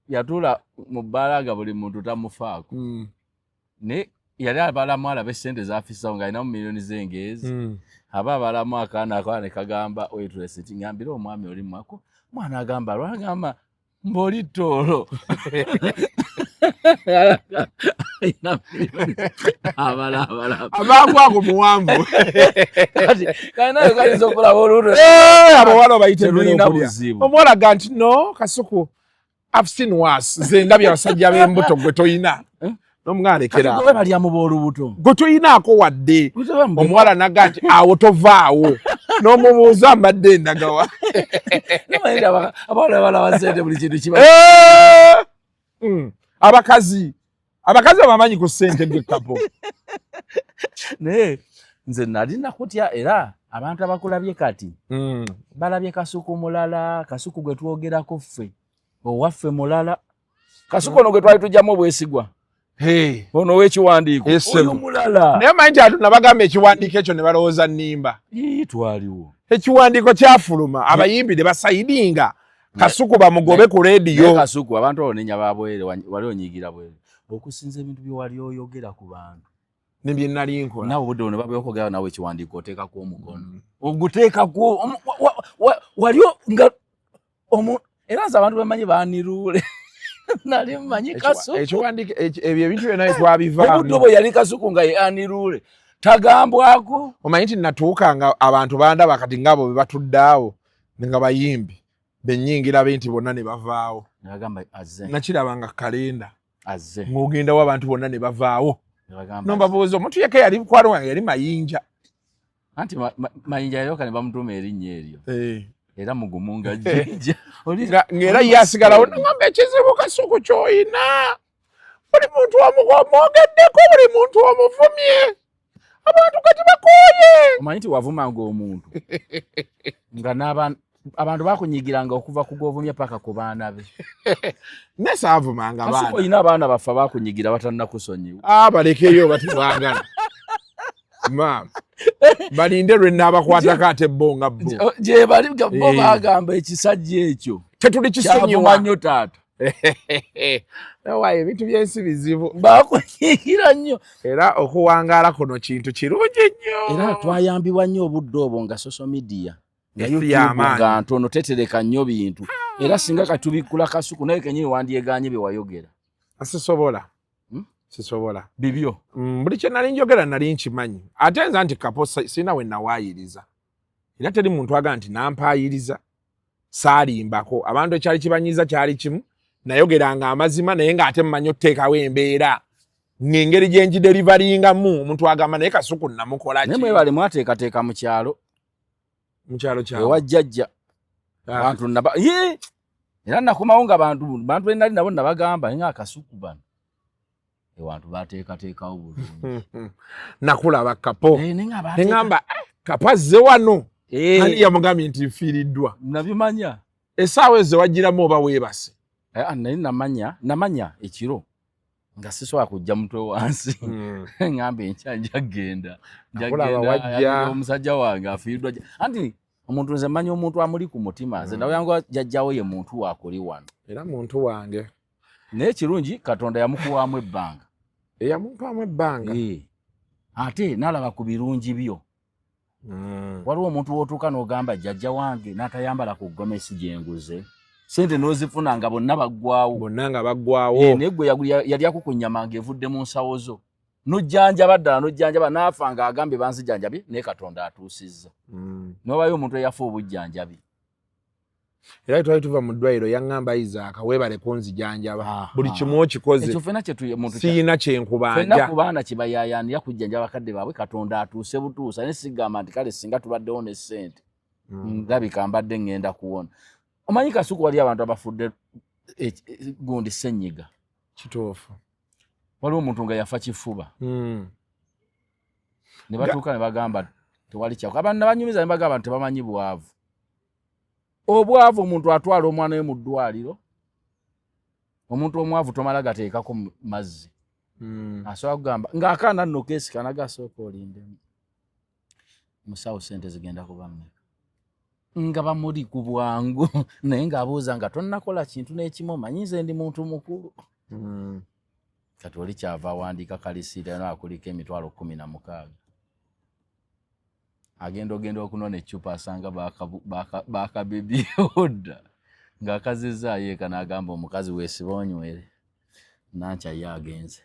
yatula mu bbalaga buli muntu tamufaako ne yali abalamu alaba essente z'afisawo ng'alinamu miliyoni z'engeezi aba abalamu akaana ne kagamba wetulesiti ngambira omwami oli mwako mwana agamba lwagamba mboli ttolo amangu ago muwanvu kanayo kayinza okulaba oluuto abawala obayite omwalaga nti no Kasuku I've seen worse nze ndabye abasajja b'embuto gwe toyina n'omwalekera gwe balya mu b'olubuto gwe toyinaako wadde omuwala naga nti awo tovaawo n'omubuuza ambadde endagawa abawala balaba ssente buli kintu kiba abakazi abamanyi ku ssente gwe Kapo naye nze nali nakutya era abantu abakulabye kati balabye Kasuku mulala, Kasuku gwe twogerako ffe owaffe mulala, Kasuku ono gwe twali tujjamu obwesigwa ono w'ekiwandiiko oyo mulala. Naye manyi nti nabagamba ekiwandiiko ekyo ne balowooza nnimba twaliwo ekiwandiiko kyafuluma abayimbi ne basayidinga Kasuku bamugobe ku leediyo. Kasuku abantu olonenya babwere wali onyigira bwere okusinza ebintu bye wali oyogera ku bantu nebye nali nkola nawe budde ono babwe okogera nawe ekiwandiiko oteekako omukono oguteekako wali nga era nze abantu bemanyi baaniruule nali mmanyi Kasuku ekiwandiiko ebyo ebintu byonna twabivaamu obudde bwe yali Kasuku nga ye aniruule tagambwako. Omanyi nti natuukanga abantu bandaba kati ngabo be batudde awo nga bayimbi bennyingira be nti bonna ne bavaawo nakirabanga kalenda ng'ogendawo abantu bonna ne bavaawo nombabuuza omuntu yekka yali mukwano wange yali Mayinja anti Mayinja yayoka ne bamutuuma erinnya eryo era mugumu nga jjinja ng'era yasigalawo nagamba ekizibu Kasuku ky'oyina buli muntu omwogeddeko buli muntu omuvumye abantu kati bakooye. Omanyi nti wavumanga omuntu nga abantu bakunyigiranga okuva ku govumya paka ku baana be nesaavumanga baana Kasuku oyina abaana baffe bakunyigira batannakusonyiwa balekeyo batibagala maama balinde lwe naabakwatako ate bo nga bo gye bali bo bagamba ekisajja ekyo tetuli kisonyiwa nnyo taata waayo ebintu byensi bizibu bakunyigira nnyo era okuwangaala kuno kintu kirungi nnyo era twayambibwa nnyo obudde obwo nga social media nga ntono tetereka nnyo bintu era singa katubikula Kasuku naye kenyini wandyeganye bye wayogera sisobola bibyo buli kye nali njogera nali nkimanyi ate nza nti Kapo sina we nawaayiriza era teri muntu aga nti nampaayiriza saalimbako abantu ekyali kibanyiza kyali kimu nayogeranga amazima naye ng'ate mmanyi oteekawo embeera ng'engeri gye njiderivalingamu omuntu agamba naye Kasuku namukola ki naye mwebale mwateekateeka mu kyalo kyawe ewajjajja abantu era nakomawo nga bantu benali nabo nabagamba nga Kasuku bano ewantu bateekateekawo bulungi nakulaba Kapo neŋŋamba Kapo azze wano ani yamugambye nti nfiiriddwa nabimanya essaawa ezo wagiramu oba weebase naye namanya ekiro nga sisobola kujja mutwe wansi ngamba enkya njagenda omusajja wange afiiriddwa anti omuntu nze mmanyi omuntu amuli ku mutima nze ndawuyanga jjajjawo ye muntu wakuli wano era muntu wange naye kirungi Katonda yamukuwaamu ebbanga eyamumpaamu ebbanga ate nalaba ku birungi byo waliwo omuntu wootuuka n'ogamba jjajja wange n'atayambala ku gomesi gyenguze sente n'ozifuna nga bonna baggwawo naye gwe yali akukunnyama ng'evudde mu nsawo zo n'ojjanjaba ddala n'ojjanjaba n'afa ng'agambye banzijjanjabye naye Katonda atuusizza n'obayo omuntu eyafa obujjanjabi era twali tuva mu ddwaliro yaŋŋamba Isaaka weebale kunzijanjaba buli kimu okikoze siyina kyenkubanja fenna ku baana kibayayaanira kujjanjaba bakadde baabwe Katonda atuuse butuusa naye sigamba nti kale singa tubaddewo ne ssente ndabika mbadde ŋŋenda kuwona. Omanyi Kasuku wali abantu abafudde gundi ssenyiga kituufu waliwo omuntu nga yafa kifuba ne batuuka ne bagamba tewali kyako abantu nabanyumiza ne bagamba nti tebamanyi bwavu obwavu omuntu atwala omwana we mu ddwaliro omuntu omwavu tomala gateekako mazzi asobola kugamba ng'akaana nno keesi kana gasooka olindemu musawo sente zigenda kuba mmeka nga bamuli ku bwangu naye ng'abuuza nga tonnakola kintu n'ekimu omanyi nze ndi muntu mukulu kati oli kyava awandiika kalisiita n'akuliko emitwalo 16 agenda okunona eccupa asanga bakabebi odda ng'akazizaayo eka n'agamba omukazi weesiba onywere nankya ye agenze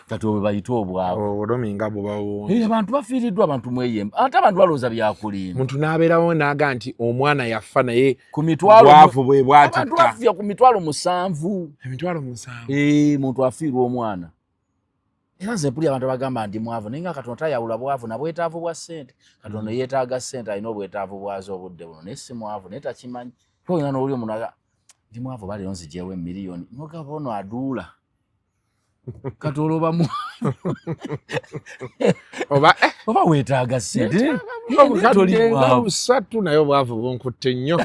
kati obwe bayita obwavu olominga bwebawuunze abantu bafiiriddwa abantu mweyemba ate abantu balowooza byakulimba muntu n'abeerawo n'aga nti omwana yafa naye ku mitwalo bwavu bwe bwatikka abantu bafya ku mitwalo 7 emitwalo 7 muntu afiirwa omwana era nze mpulira abantu bagamba ndi mwavu naye nga Katonda tayawula bwavu na bwetaavu bwa ssente Katonda yeetaaga ssente alina obwetaavu bwazo obudde buno naye si mwavu naye takimanyi toyina n'oli omuntu aga ndi mwavu baleero nzijeewo emiliyoni nogaba ono aduula kati olwoba oba weetaaga sente busatu naye obwavu bunkutte nnyo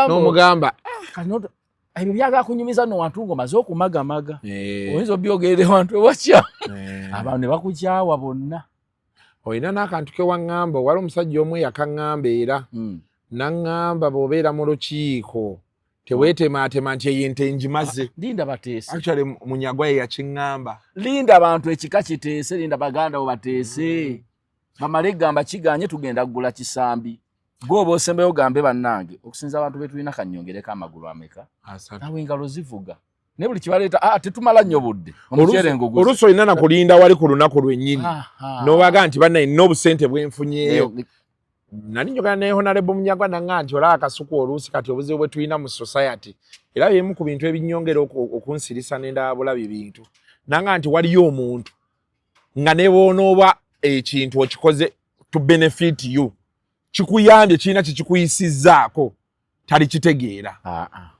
n'omugamba ebyo byagala kunyumiza no wantu ng'omaze okumagamaga oyinza obyogerera wantu ewakya abantu ne bakukyawa bonna. Olina n'akantu ke waŋŋamba wali omusajja omu yakaŋŋamba era naŋŋamba bw'obeera mu lukiiko teweetemaatema nti eyo ente ngimaze. Linda bateese. Actually Munyagwa ye yakiŋŋamba. Linda abantu ekika kiteese, linda baganda bo bateese. Bamale gamba kiganye tugenda kugula kisambi. Gwoba osembeyo gambe bannange okusinza abantu betulina kannyongereko amagulu ameka. Nawe engalo zivuga. Ne buli kibaleeta tetumala nnyo budde. Omukyere ngoguzi. Oluusi olina na kulinda wali ku lunaku lwennyini. N'obaga nti bannaye nina obusente bwenfunyeeyo. Nali njogera ne Honorable Munyagwa nanga nti olaba Kasuku oluusi kati obuzibu bwe tulina mu society. Era bimu ku bintu ebinnyongera okunsirisa n'endabula bintu. Nanga nti waliyo omuntu nga ne bw'onooba ekintu okikoze to benefit you. Kikuyambye kirina kikikuyisizzaako tali kitegeera.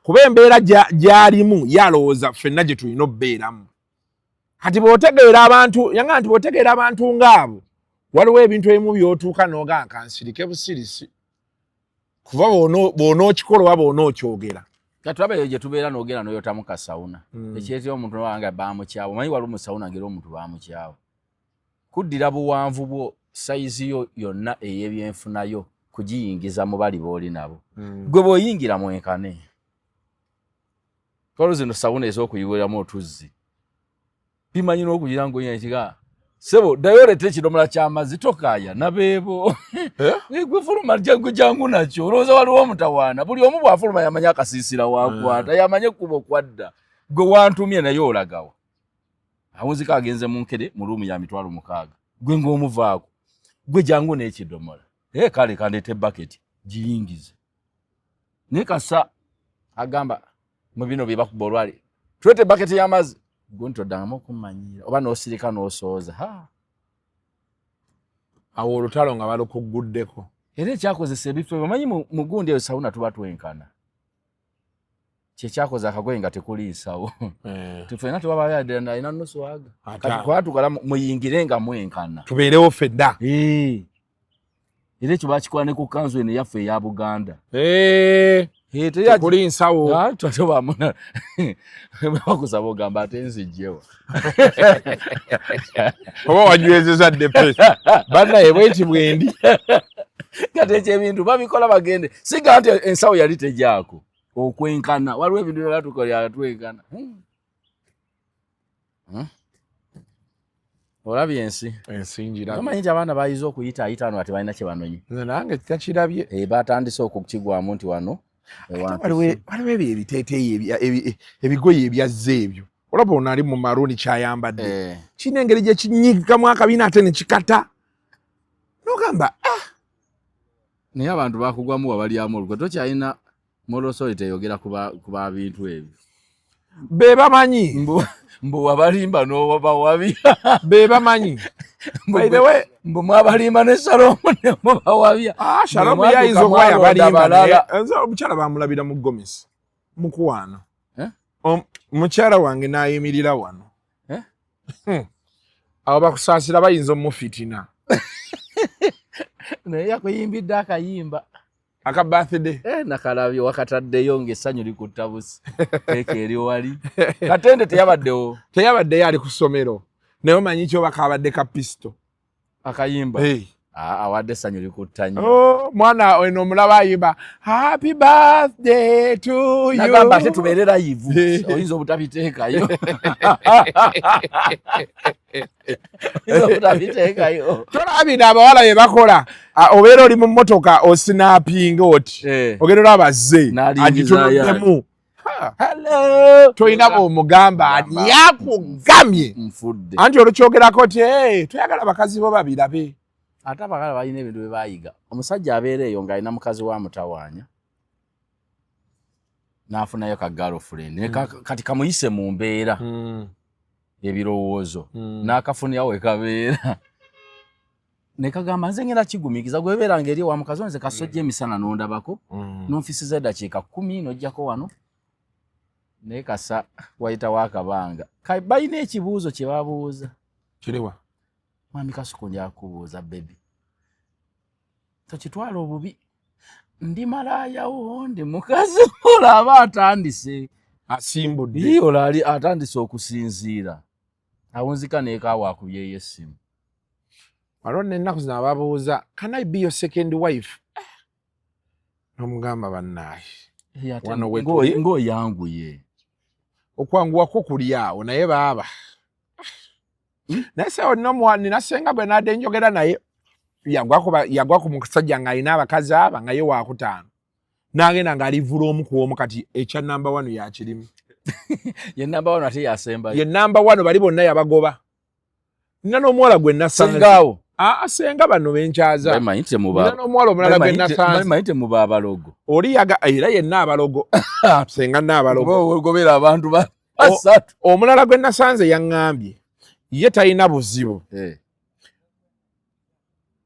Kuba embeera gy'alimu yalowooza ffenna gye tulina obbeeramu. Kati bw'otegeera abantu, yanga nti bw'otegeera abantu ng'abo, waliwo ebintu ebimu by'otuuka n'ogaa kansirike busirisi. Kuba bw'onookikola oba bw'onookyogera. Katulaba eyo gye tubeera n'ogera n'oyotamu kasawuna. Ekyetera omuntu n'owanga baamukyawa. Omanyi waliwo musawuna ng'era omuntu baamukyawa. Kuddira buwanvu bwo sayizi yo yonna ey'ebyenfunayo kugiyingiza mu bali booli nabo. Gwe bw'oyingira mwenkane. Kolo zino sawuna ez'okuyiweramu otuzzi. Bimanyi n'okugira ng'oyina ekiga. Sebo dayorete ekidomola ky'amazzi tokaaya nabeebo. Gwe fuluma jangu nakyo. Olowooza waliwo omutawaana. Buli omu bw'afuluma yamanya akasiisira waakwata. Yamanye ekkubo kwadda. Gwe wantumye naye olagawa. Awunzika agenze mu nkere mu luumu ya 6,000. Gwe ng'omuvaako. Gwe jangu n'ekidomola. Kale kandeete bucket giyingize. Ne kasa agamba mu bino bye bakuba olwali. Tulete bucket y'amazzi. Gwe ntoddangamu okummanyira oba n'osirika n'osooza. Awo olutalo nga balukuguddeko. Era ekyakozesa ebifo bamanyi mu gundi eyo sawuna tuba twenkana. Kyekyakoze akagoye nga tekuliisawo. Tufena tubabayadde alina nusu waga. Kati kwatukala muyingire nga mwenkana. Tubeerewo ffedda. Era ekyo bakikola ne ku kanzu eno yaffe eya Buganda. Tekuli nsawo. Twatobamuna. Bakusaba ogamba ate nzijjewa. Oba wajwezeza depe. Bannaye bweti bwendi. Kati ekyo ebintu babikola bagende. Siga nti ensawo yali tegyako. Okwenkana waliwo ebintu byatukolera twenkana. Olabye ensi njira. Omanyi nti abaana bayize okuyita ayitaano ati balina kye banonye. Nange takirabye. Batandise okukigwamu nti wano. Waliwo ebyo ebiteeteeyi ebigoye ebyazze ebyo. Olaba ono ali mu marooni kyayambadde. Kina engeri gye kinyigamu akabiina ate ne kikata. N'ogamba naye abantu bakugwamu wabalyamu olukwe tokyalina molosoli teyogera kuba bintu ebyo. Be bamanyi. Mbu wabalimba n'obawabya. Be bamanyi. By the way, mbu mwabalimba ne Shalom ne mubawabya. Shalom yayinza okuba yabalimba. Omukyala bamulabira mu Gomesi. Mukuwaana. Mukyala wange n'ayimirira wano. Abo bakusaasira bayinza omufitina. Naye yakuyimbidde akayimba. Aka birthday. Nakalabye wakataddeyo ng'essanyu likutta busi. Keeka eri wali. Katende teyabaddewo. Teyabaddeyo ali ku ssomero. Naye omanyi kyo bakabadde ka pisto. Akayimba. Awadde essanyu likutta nnyo. Mwana eno omulaba ayimba happy birthday to you. Nagamba ate tubeerera yivu. Oyinza obutabiteekayo. Tolabira abawala bye bakola. Obeera oli mu mmotoka osinaapinga oti. Ogenda abazze agitunuddemu. Hello. Toyina omugamba yakugamye. Nfudde. Anti olukyogerako ti toyagala bakazi bo babirabe. Ate abagala balina ebintu bye baayiga. Omusajja abeera eyo ng'alina mukazi wa mutawaanya. N'afunayo ka girlfriend. Kati kamuyise mu mbeera. Ebirowoozo. N'akafunira we kabeera. Ne kagamba nze ngenda kigumiikiza gwebeera ng'eri wa mukazi nze kasojja emisana n'ondabako. N'onfisiza eddakiika 10 n'ojjako wano. Naye kasa wayitawo akabanga. Balina ekibuuzo kye babuuza. Kirewa. Mwami Kasuku njakubuuza baby. Tokitwala obubi. Ndi malaya wo ndi mukazi olaba atandise. Asimbudde. Iyo lali atandise okusinziira. Awunzika neekaawa akubye yesimu. Alone ennaku zino ababuuza, can I be your second wife? Nomugamba bannaye. Wano wetuli. Ngo yangu ye. Okwanguwako kuli awo naye baaba. Naye se nina senga bwe nadde njogera naye yagwa ku musajja ng'alina abakazi aba nga ye wakutaano. N'agenda ng'alivula omu ku omu kati ekya number 1 yakirimu. Ye number 1 ate yasemba. Ye number 1 bali bonna yabagoba. Nina n'omuwala gwe nasanze. Sengawo. Senga bano benkyaza. Bamayite mu baba. Nina n'omuwala omulala gwe nasanze. Bamayite mu baba logo. Oli era yenna abalogo. Senga n'abalogo. Ogobera abantu basatu. Omulala gwe nasanze yaŋŋambye. Ye talina buzibu.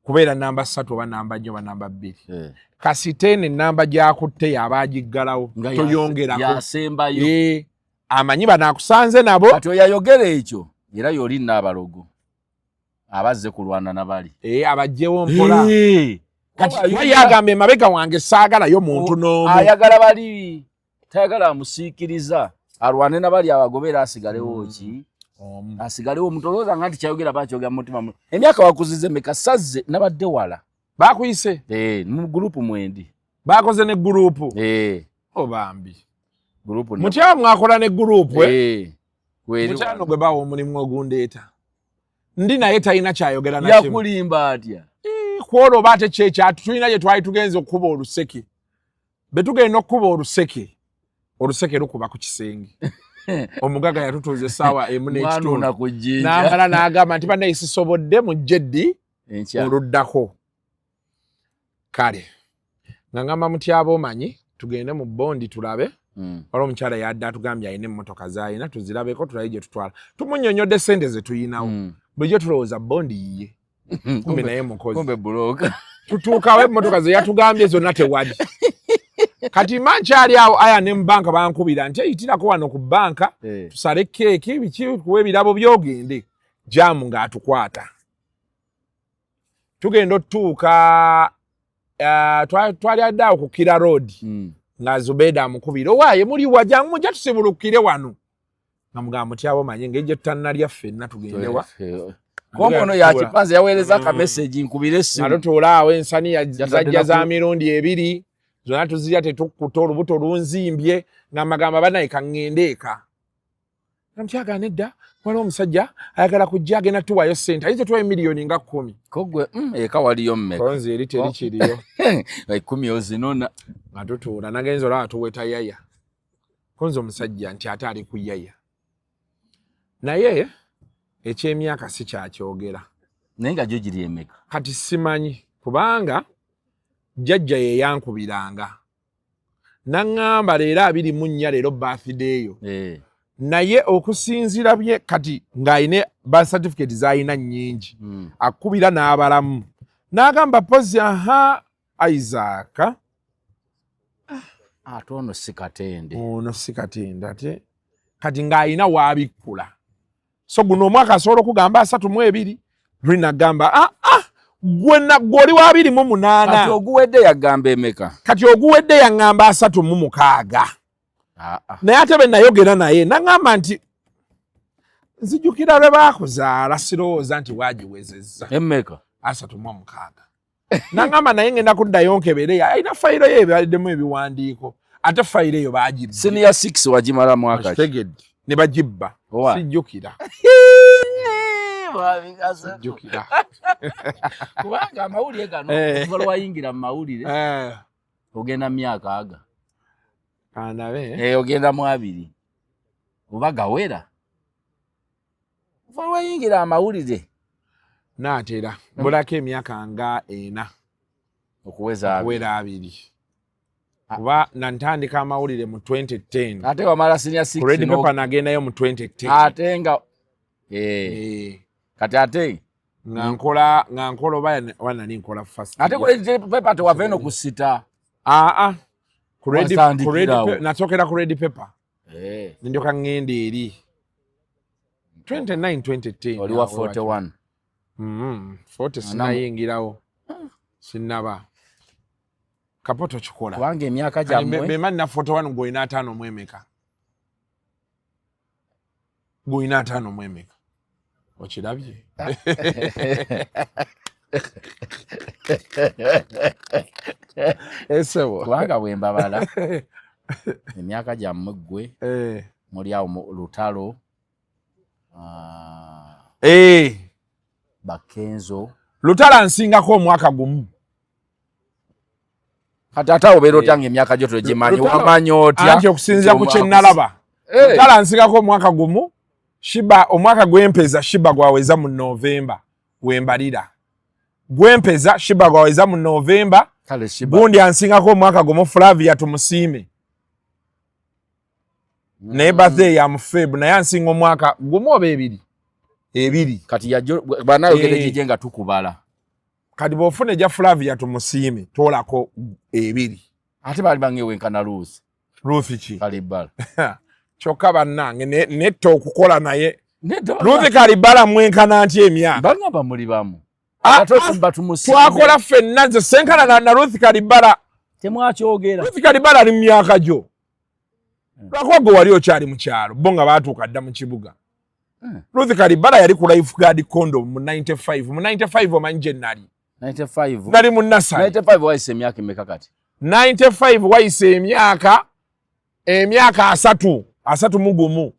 Kubeera namba 3 oba namba 4 oba namba 2. Kasitene namba gyakutte yabagiggalawo. Toyongerako. Yasembayo. Amanyi banaakusanze nabo. Kati oyayogera ekyo era yoli n'abalogo. Abazze kulwana nabali. Abajjewo mpola. Kati yagamba emabega wange saagalayo muntu n'omu. Ayagala bali. Tayagala amusiikiriza. Alwane nabali abagobera asigalewo ki. Asigalewo mutoloza ngati kyayogera bakyogera mutima. Emyaka wakuzize meka sazze nabadde wala. Bakuyise? Mu group mwendi. Bakoze ne group? Obambi. Group ne. Mutya mwakola ne group Kweli. Mutyano gwe bawo omulimu ogundeeta. Ndi naye talina kyayogera na kimu. Yakulimba atya. Kwolwo baate kyekyatu tulina gye twali tugenze okukuba oluseke. Be tugenda okukuba oluseke. Oluseke lukuba ku kisenge. Omugaga yatutuuza essaawa emu n'ekitundu. N'amala n'agamba nti bannaye sisobodde mujje ddi oluddako. Kale nga ngamba mutyaba omanyi tugende mu bondi tulabe. Waliwo omukyala yadde atugambye alina emmotoka z'alina tuzirabeko tulabe gye tutwala. Tumunnyonnyodde ssente ze tuyinawo. Bulijjo tulowooza bondi yiye. Kumbe naye mukozi. Kumbe buloka. Tutuukawo emmotoka ze yatugambye zonna tewali. Kati mankyali awo aya ne mu banka bankubira nti eyitirako wano ku banka tusale keeki biki kuwa ebirabo byogende. Jaamu ng'atukwata. Tugenda otutuuka twali adde awo ku Kira Road. Nga Zubeda amukubira owaaye muli wajangu mujja tusibulukire wano. Namugamba mutyabo manye ng'ejje tutannalya ffenna tugendewa. Kompono ya kipanze yaweereza ka message nkubire essimu. Natutoola awo ensani yazajja za mirundi 2. Zonna tuzirya tetukkuta olubuto lunzimbye ng'amagamba bannaye kaŋŋende eka. Namutyaga nedda waliwo omusajja ayagala kujja agenda tuwayo ssente ayinza tuwayo miliyoni nga 10. Kogwe eka waliyo mmeka. Konzi eri teri kiriyo. 10 ozinona. Nga tutuula nagenza olaba tuweta yaya. Konzi omusajja nti ate ali ku yaya. Naye eky'emyaka si kyakyogera. Naye nga gyo giri emeka. Kati simanyi kubanga jjajja ye yankubiranga. Naŋŋamba leero 24 leero birthday yo. Naye okusinziira bye kati ng'ayina birth certificate z'ayina nnyingi. Akubira n'abalamu. N'agamba pozi Isaac. Ate ono si katende. Ono si katende ate. Kati ng'ayina waabikkula. So guno omwaka asobola okugamba 32. Lwina gamba gw'oli wa 28. Kati oguwedde yagamba emeka. Kati oguwedde yaŋŋamba 36. Naye ate be nayogera naye naŋŋamba nti nzijukira lwe baakuzaala sirowooza nti waagiwezezza. Emeka 36. Naŋŋamba naye ngenda kuddayo nkebere ayina fayiro ye ebaddemu ebiwandiiko ate fayiro eyo baagibba. Senior 6 wagimala mwaka ki? Tegedde ne bagibba. Sijjukira. Sijjukira. Kubanga amawulire gano okuva lwayingira mu mawulire ogenda myaka aga. Anabe. Ogenda mu 2. Oba gawera. Okuva lwayingira amawulire. Naatera. Mbulako emyaka nga 4. Okuweza 2. Kuba nantandika amawulire mu 2010. Ate wamala senior 6. Ku Red Pepper nagendayo mu 2010. Ate nga kati ate nga nkola oba nali nkola first. Ate ku Red Pepper tewaveno kusita. Ku Red nasookera ku Red Pepper. Ndyoka ngenda eri. 29 2010 oli wa 41 40 sinayingirawo sinaba kapoto chikola wange emyaka jammwe be manna 41 goina 5 mwemeka goina 5 mwemeka okirabye esebo wanga wembabala emyaka jammwe gwe muri awo mu lutalo Bakenzo lutala nsingako omwaka gumu kati ate obeera otyange emyaka gyo togimanyi wamanyi otya anti okusinziira ku kyennalaba lutala nsingako omwaka gumu shiba omwaka gwempeza shiba gwaweza mu November wembalira gwempeza shiba gwaweza mu November kale shiba gundi ansingako omwaka gumu Flavia tumusiime ne birthday ya mufebu naye ansinga omwaka gumu oba ebiri kati yajo banayogere kijenga tukubala kati bofune ja Flavia tumusiime tolako ebiri ate bali bangewenkana Ruth ki kalibala kyokka bannange netto okukola naye Ruth kalibala mwenkana anti emyaka bangamba muli bamu twakola ffenna nze senkana na Ruth kalibala temwakyogera Ruth kalibala ali mu myaka gyo lwakuba gwe wali okyali mu kyalo bo nga baatuuka dda mu kibuga Ruth kalibala yali ku lifeguard condom mu 95 omanyi gye nali 95 nali mu nasali 95 wayise emyaka emeka kati 95 wayise emyaka asatu mu gumu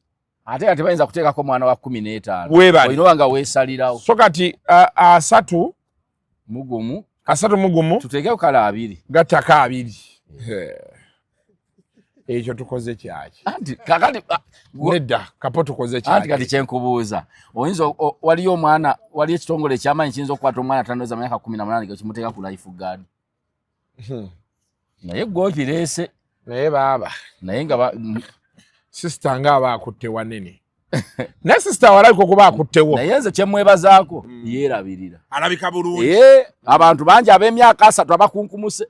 ate ate bayinza kuteekako omwana wa 15 webali oyina nga weesalirawo so kati asatu mu gumu tuteekeko kala 2 gattaka 2 ekyo tukoze kyaki anti kakati nedda kapo tukoze kyaki anti kati kyenkubuuza oyinza waliyo omwana wali ekitongole ekyamanyi kiyinza okukwata omwana tanoza myaka 18 gekimuteeka ku lifeguard naye gwokireese naye baaba naye nga sister nga aba akutte wanene naye sister walabika okuba akuttewo naye nze kyemwebazaako yeerabirira alabika bulungi abantu bangi ab'emyaka 3 abakunkumuse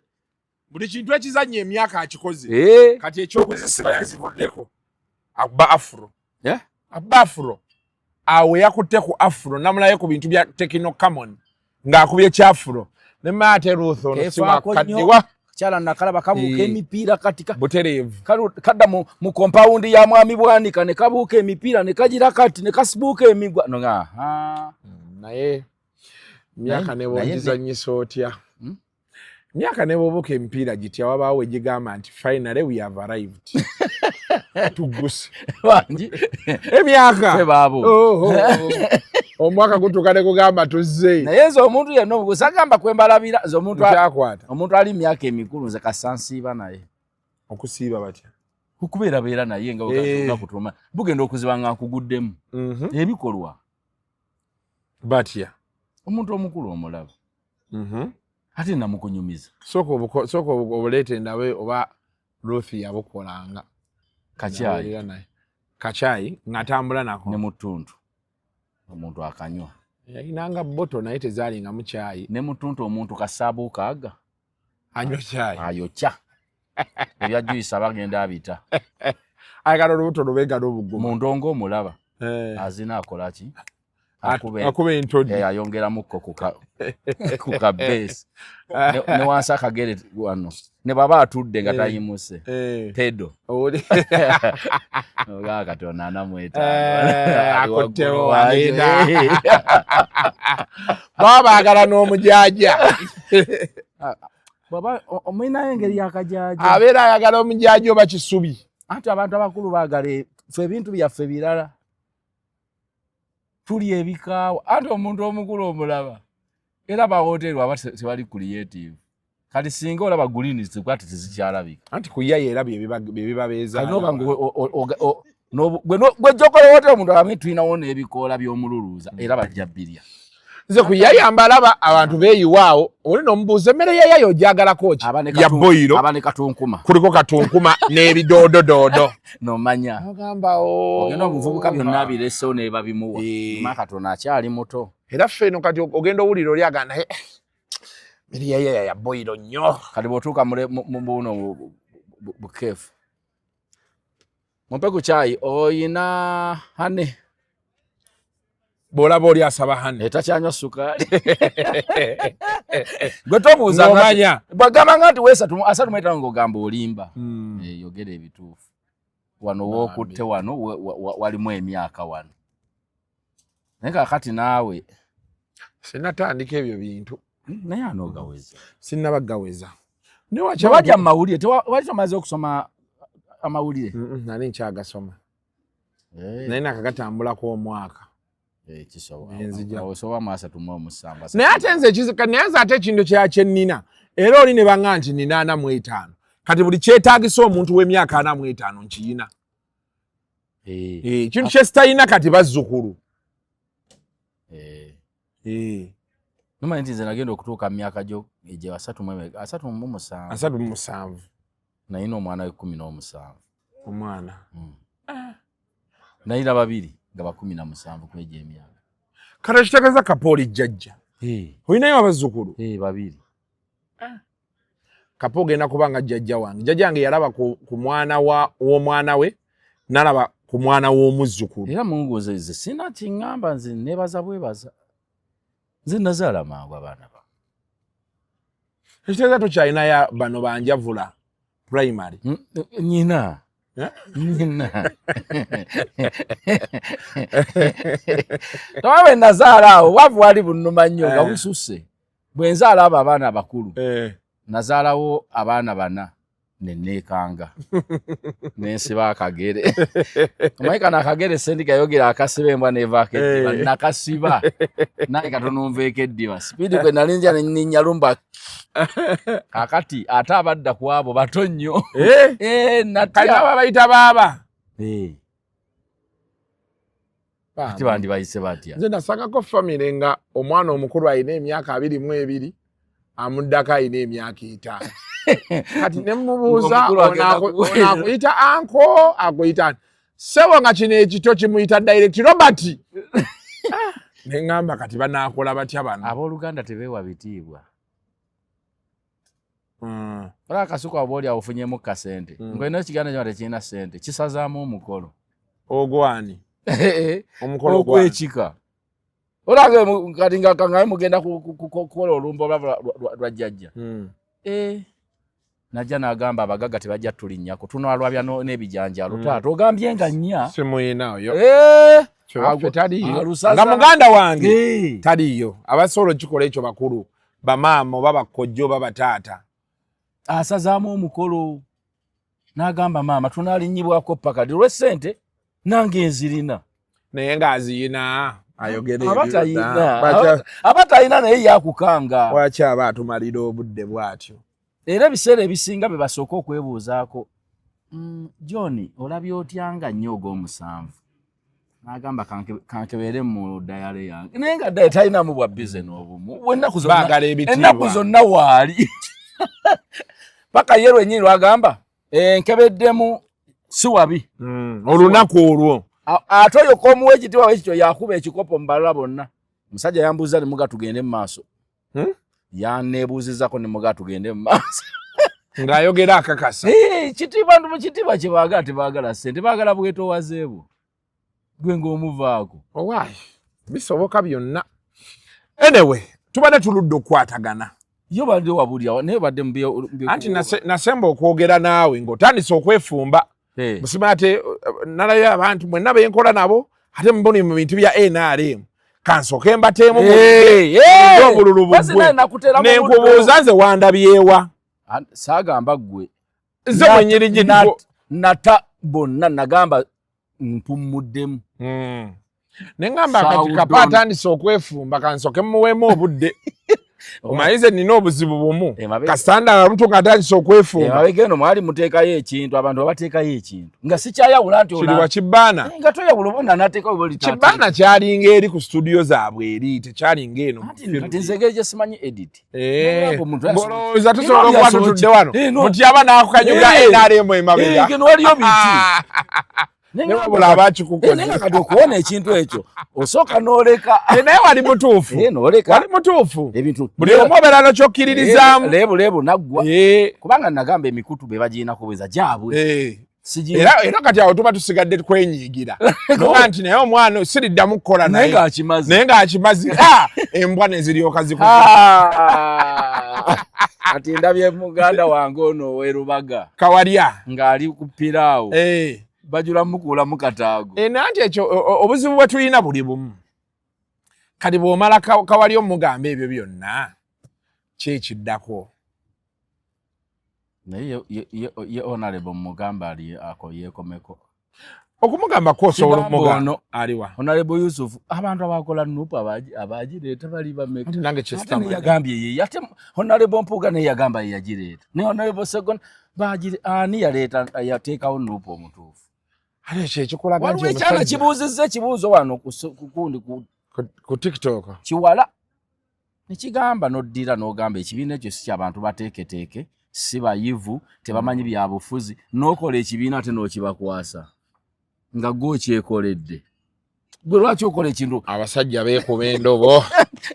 buli kintu ekizannya emyaka akikoze kati ekyokozesebwa yazivuddeko akuba afro awe yakutte ku afro namulayo ku bintu bya tekino common ng'akubye kyafuro ne maate Ruth ono siwakaddiwa kyala nakalaba kabuuka emipiira katika butereevu kadda mu compound ya mwami Bwanika ne kabuuka emipiira ne kagira kati ne kasibuuka emigwa no naye myaka ne bongizannyisa otya myaka ne bobuka emipiira gitya wabaawo egigamba nti finally we have arrived tuguse bangi emyaka baabo omwaka gutuuka ne kugamba tuzze naye nze omuntu yenna obusagamba kwembalabira nze omuntu ali myaka emikulu nze kasansiiba naye okusiiba batya okubeerabeera naye nga kutuma bugenda okuziba nga nkuguddemu ebikolwa batya omuntu omukulu omulaba ate namukunyumiza sooka obuleete ndawe oba Ruth yabukolanga kacaayi ng'atambula nako ne mutuntu omuntu akanywa yalinanga boto naye tezaalinga mu caayi ne mutuntu omuntu kasaabuuka aga anywa caayi ayokya ebya juyisa bagenda abita ayagala olubuto lubega n'obugumu mu ndongo omulaba azina akola ki akuba entodi ayongeramukko ku kabeesi ne wansi akagere wano ne baba atudde nga tayimuse pedo ogaa Katonda akuttewo agenda baba baagala n'omujaja baba omwinayo engeri yakajaja abeera ayagala omujaja oba kisubi anti abantu abakulu baagala fe ebintu byaffe birala tuli ebikaawa anti omuntu omukulu omulaba era bawooteri aba tebali creative kati singa olaba green zikwati tezikyalabika anti kuyayo era byebibabeeza gwe jokola wooteri omuntu abamwe tulinawo n'ebikoola by'omululuuza era bajja bbirya nze kuyayamba alaba abantu beeyiwaawo oli n'omubuuza emmere yayayo ogyagalako ki ya boyiro aba ne katunkuma kuliko katunkuma n'ebidoododdoodo nomanya ogamba ogenda omuvubuka byonna abiresewo ne babimuwa Katonda akyali muto era ffeno kati ogenda owulira oli agamba naye emmere yayaya ya boyiro nnyo kati bw'otuuka mu buno bukeefu mumpe ku caayi oyina hane bola boli asaba hane etakyanywa sukali gotobuuza ng'amanya bagamba ngati wesatu asatu mweta ng'ogamba olimba yogera ebituufu wano wookutte wano walimu emyaka wano naye kakati naawe sinatandika ebyo bintu naye anoogaweza sinnabagaweza tewajja mu mawulire tewali tomaze okusoma amawulire nali nkyagasoma naye nakagatambulako omwaka kisobola maasa tumumusamba naye ate nze naye ate ekintu kyakyennina era oli ne banga nti nina 45 kati buli kyetaagisa omuntu w'emyaka 45 nkiyina kintu kyesitalina kati bazzukulu numanyi nti nze nagenda okutuuka mu myaka gyo egyo 37 nayina omwana we 17 omwana nayina babiri nga 17 kwegyo emyaka kati ekitegeeza Kapo jjajja olinayo abazzukulu babiri Kapo ogenda kubanga jjajja wange jjajja wange yalaba ku mwana w'omwana we nalaba ku mwana w'omuzzukulu era munguze sina kiŋŋamba nze nebaza bwebaza nze nazaala mangu abaana ba ekitegeeza tokyalinayo bano banjavula primary nyina tawawe nazaala awo wavu wali bunnuma nnyo nga bususse bwe nzaala abo abaana abakulu nazaalawo abaana 4 nenneekanga nensiba akagere omanyi kano akagere sendiga yogera akasiba embwa nevaako eddiba nakasiba naye katono nveeko eddiba sipiidi kwe nalinja nennyalumba kakati ate abadda ku abo bato nnyo natya bayita baaba ati bandi bayise batya nze nasangako famire nga omwana omukulu alina emyaka 22 amuddako alina emyaka 5 kati nemubuuza onakuyita anko akuyita sebo nga kino ekito kimuyita direct Robert neŋŋamba kati banaakola batya bano abooluganda tebeewa bitiibwa ola Kasuku abooli awo ofunyemu kasente ngwena ekiganda kyona tekirina sente kisazaamu omukolo ogwani omukolo okwekika olage kati nga mugenda kukola olumba lwa jjajja najja n'agamba abagaga tebajja tulinnyako tunalwabya n'ebijanjalo taata ogambye nga nnya simuyinayo nga muganda wange taliyo abasobola okikola ekyo bakulu bamaama oba bakkojjo oba bataata asazaamu omukolo n'agamba maama tunaalinnyibwako pakadi olw'essente nange enzirina naye ng'aziyina ayogera abatayina naye yakukanga waki aba atumalira obudde bw'atyo era ebiseera ebisinga bye basooka okwebuuzaako John olabye otyanga nnyo ogw'omusanvu n'agamba kankebeere mu dayale yange naye nga ddaye talinamu bwa bize n'obumu ennaku zonna waali paka ye lwennyini lwagamba nkebeddemu si wabi olunaku olwo ate oyo k'omuwa ekitiibwa ekityo yakuba ekikopo mu balala bonna omusajja yambuuza ne muga tugende mu maaso yaneebuuzizako ne muga tugende mu maaso ng'ayogera akakasa kitiibwa ndu mu kitiibwa kye baagala tebaagala ssente baagala bwetoowazeebwo gwe ng'omuvaako owaayi bisoboka byonna anyway tubadde tuludde okukwatagana yo badde wabulya naye badde anti nasemba okwogera naawe ng'otandise okwefumba musiba ate nalayo abantu mwenna benkola nabo ate mboni mu bintu bya NRM kansoke mbateemu obululu bugwe nenkubuuza nze wandabyewa saagamba ggwe nze mwenyiri nata bonna nagamba mpummuddemu neŋŋamba kati Kapo atandise okwefumba kansoke mmuweemu obudde omayize nina obuzibu bumu kasitanda omuntu ng'atandise okwefumba mabegeno mwali muteekayo ekintu abantu babateekayo ekintu nga sikyayawula nti kiri wa Kibbaana nga toyawula obona n'ateekayo Kibbaana kyalinga eri ku studio zaabwe eri tekyalinga eno kati nzegere gye simanyi edit bolowooza tusobola okuba tutudde wano muti aba n'akukanyuga NRM emabega waliyo bintu newabula abakikukola kati okuwona ekintu ekyo osooka n'oleka naye wali mutuufu wali mutuufu ebintu buli omu obeera n'okyokkiririzaamu leebu naggwa kubanga nagamba emikutu be bagirinako bweza gyabwe era kati awo tuba tusigadde kwenyigira noga nti naye omwana siriddamu kukola naye nga akimazi embwa ne ziryoka ati ndabye muganda wange ono werubaga kawalya ng'ali ku piraawo bajula mukuulamu kataago nanti ekyo obuzibu bwe tulina buli bumu kati bw'omala kawalya omugamba ebyo byonna kyekiddako naye ye honorable mugamba ali ako yekomeko okumugamba ko osobola omugamba aliwa honorable Yusuf abantu abakola nupu abagireeta bali bameka ati nange kyesitamu yagambye ye ate honorable Mpuga ne yagamba ye yagireeta ne honorable Segon bagire ani yaleeta yateekawo nupu omutuufu ate ekyo ekikulaga nti omusajja kibuuzizza ekibuuzo wano kukundi ku TikTok kiwala nekigamba noddira n'ogamba ekibiina ekyo si ky'abantu bateeketeeke si bayivu tebamanyi bya bufuzi n'okola ekibiina ate n'okibakwasa nga gwe kyekoledde gwe lwaki okola ekintu abasajja beekuba endobo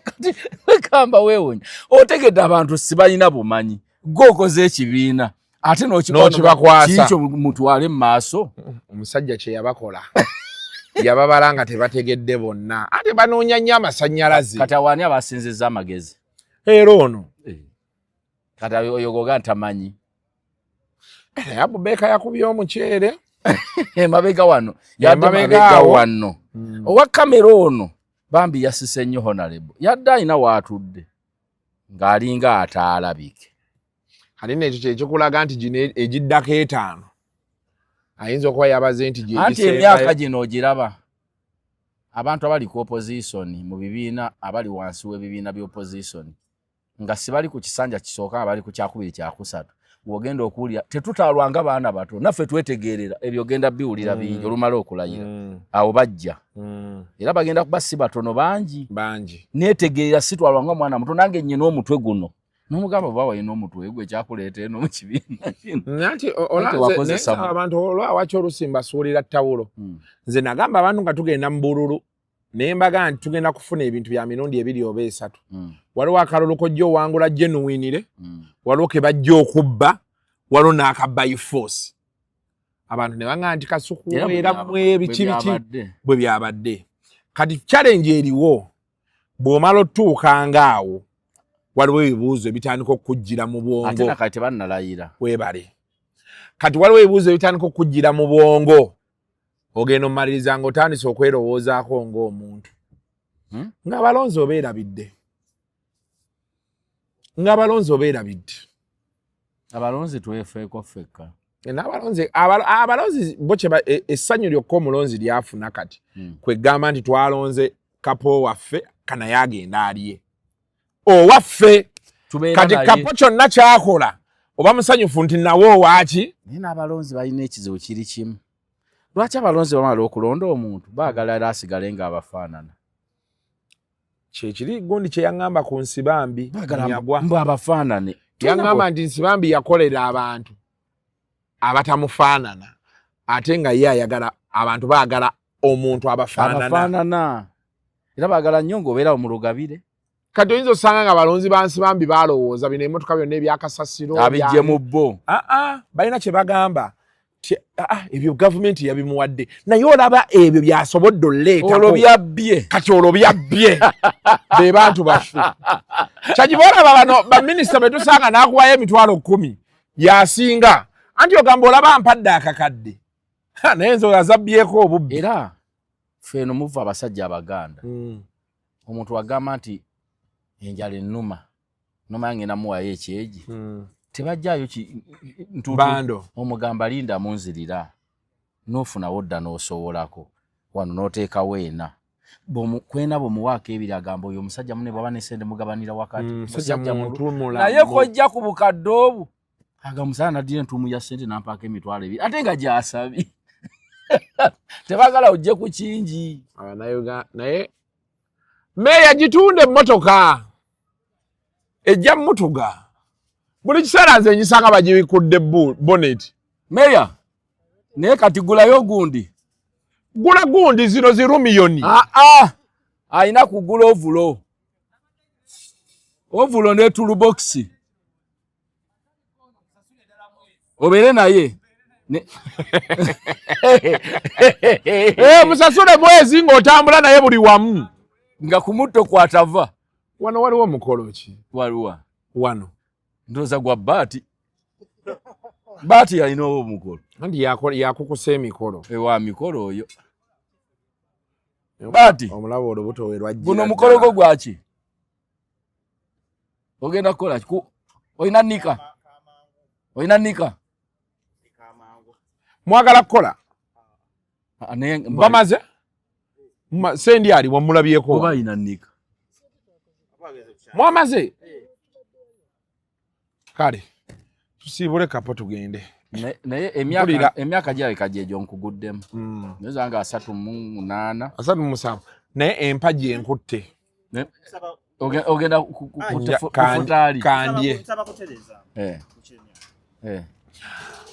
kati wekamba weewonya otegedde abantu si balina bumanyi gwe okoze ekibiina ate n'okibakwasa kikyo mutwale mu maaso omusajja kye yabakola yababala nga tebategedde bonna ate banoonya nnyo amasannyalaze kati awaani abasinzizza amagezi era ono kati oyogoga ntamanyi Abubeeka yakubye omuceere emabega wano yadde mabega wano owa kamera ono bambi yasise nnyo honorable yadde ayina waatudde ng'alinga ataalabike alina ekyo kyekikulaga nti gino egiddako 5 ayinza okuba yabaze nti anti emyaka gino ogiraba abantu abali ku opposition mu bibiina abali wansi w'ebibiina by'opposition nga sibali ku kisanja kisooka abali ku kyakubiri kyakusatu wogenda okuwulira tetutaalwanga baana bato naffe twetegeerera ebyo genda biwulira bingi olumala okulayira awo bajja era bagenda kuba si batono bangi neetegeerera sitwalwanga mwana muto nange nnyina omutwe guno n'omugamba baba yina omutwe gwe kyakuleeta eno mu kibiina kino nanti abantu olwawaki olusimba suulira ttawulo nze nagamba abantu nga tugenda mu bululu naye mbaga nti tugenda kufuna ebintu bya mirundi 2 oba 3 waliwo akalulu kojja owangula genuinire waliwo ke bajja okubba waliwo n'akabba by force abantu ne banga nti Kasuku era mwe biki bwe byabadde kati challenge eriwo bw'omala otuukanga awo waliwo ebibuuzo ebitandika okujjira mu bwongo ate nakati bannalayira webale kati waliwo ebibuuzo ebitandika okujjira mu bwongo ogenda omaliriza ng'otandise okwerowoozaako ng'omuntu ng'abalonzi obeerabidde abalonzi twefeeko ffekka abalonzi bo essanyu lyokka omulonzi lyafuna kati kwegamba nti twalonze Kapo waffe kanaye agenda alye owaffe kati Kapo kyonna kyakola oba musanyufu nti nawo waaki naye n'abalonzi balina ekizibu kiri kimu lwaki abalonzi bamala okulonda omuntu baagala era asigale nga abafaanana kyekiri gundi kye yaŋŋamba ku Nsibambi mbu abafaanane yaŋŋamba nti Nsibambi yakolera abantu abatamufaanana ate nga ye ayagala abantu baagala omuntu abafaanana era baagala nnyo ng'obeera mu lugabire kati oyinza osanga nga abalonzi ba Nsibambi baalowooza bino emmotoka byonna ebyakasasiro abijje mu bbo balina kye bagamba ebyo gavumenti yabimuwadde naye olaba ebyo byasobodde oleetako olwo byabbye kati olwo byabbye be bantu baffe kyagiba olaba bano baminisita be tusanga n'akuwayo emitwalo 10 yasinga anti ogamba olaba ampadde akakadde naye nze azabbyeko obubbi era ffe eno muva abasajja abaganda omuntu wagamba nti enjala ennuma yange namuwayo ekyeji tebajjayo bando omugamba linda munzirira n'ofunawo dda n'osowolako wano n'oteekawo ena kwena bwemuwaako ebiri agamba oyo omusajja mune bwaba nesente mugabanira wakati naye kojja ku bukadde obwo aga musana naddira entuumu ya ssente nampaako emitwalo 2 ate nga gy'asabye tebagala ojje ku kingi naye meya gitunde emmotoka ejja Mutuga buli kiseera nze ngisanga bagibikudde bonnet meya naye kati gulayo gundi zino zirumiyoni ayina kugula ovulo ne toolbox obeere naye Musasule mwezi ng'otambula naye buli wamu. Nga kumutto kwatava. Wano waliwo mukolo ki? Waliwa. Wano. Ndoza gwa Bati. Bati yalina omukolo. Andi yakukusa emikolo. Ewa mikolo oyo. Bati. Omulabo olubuto we lwajjira. Guno mukolo gwo gwaki? Ogenda kukola ki? Oyina nnika. Oyina nnika. Mwagala kukola? Bamaze? Sendi ali wamulabyeko. Oba ina nnika. Mwamaze? Kale. Tusiibule Kapo tugende. Naye emyaka gyawe kajejo nkuguddemu. Neza nga 38. 37. Naye empaji enkutte. Ogenda kufutali. Kandye.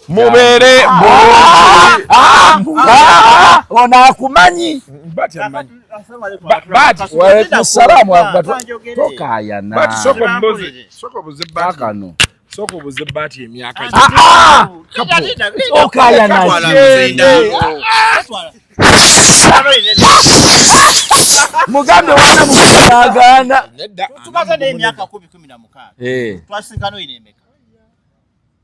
Mubere ona akumanyi Bati amanyi. Bati wa salamu tokaya na Bati soko mbuzi. Soko buze Bati. Kano. Soko buze Bati emyaka. Okaya na Mugambe wana mukagana. Tukaza ne emyaka 10-16. Twasinkano ine emeka.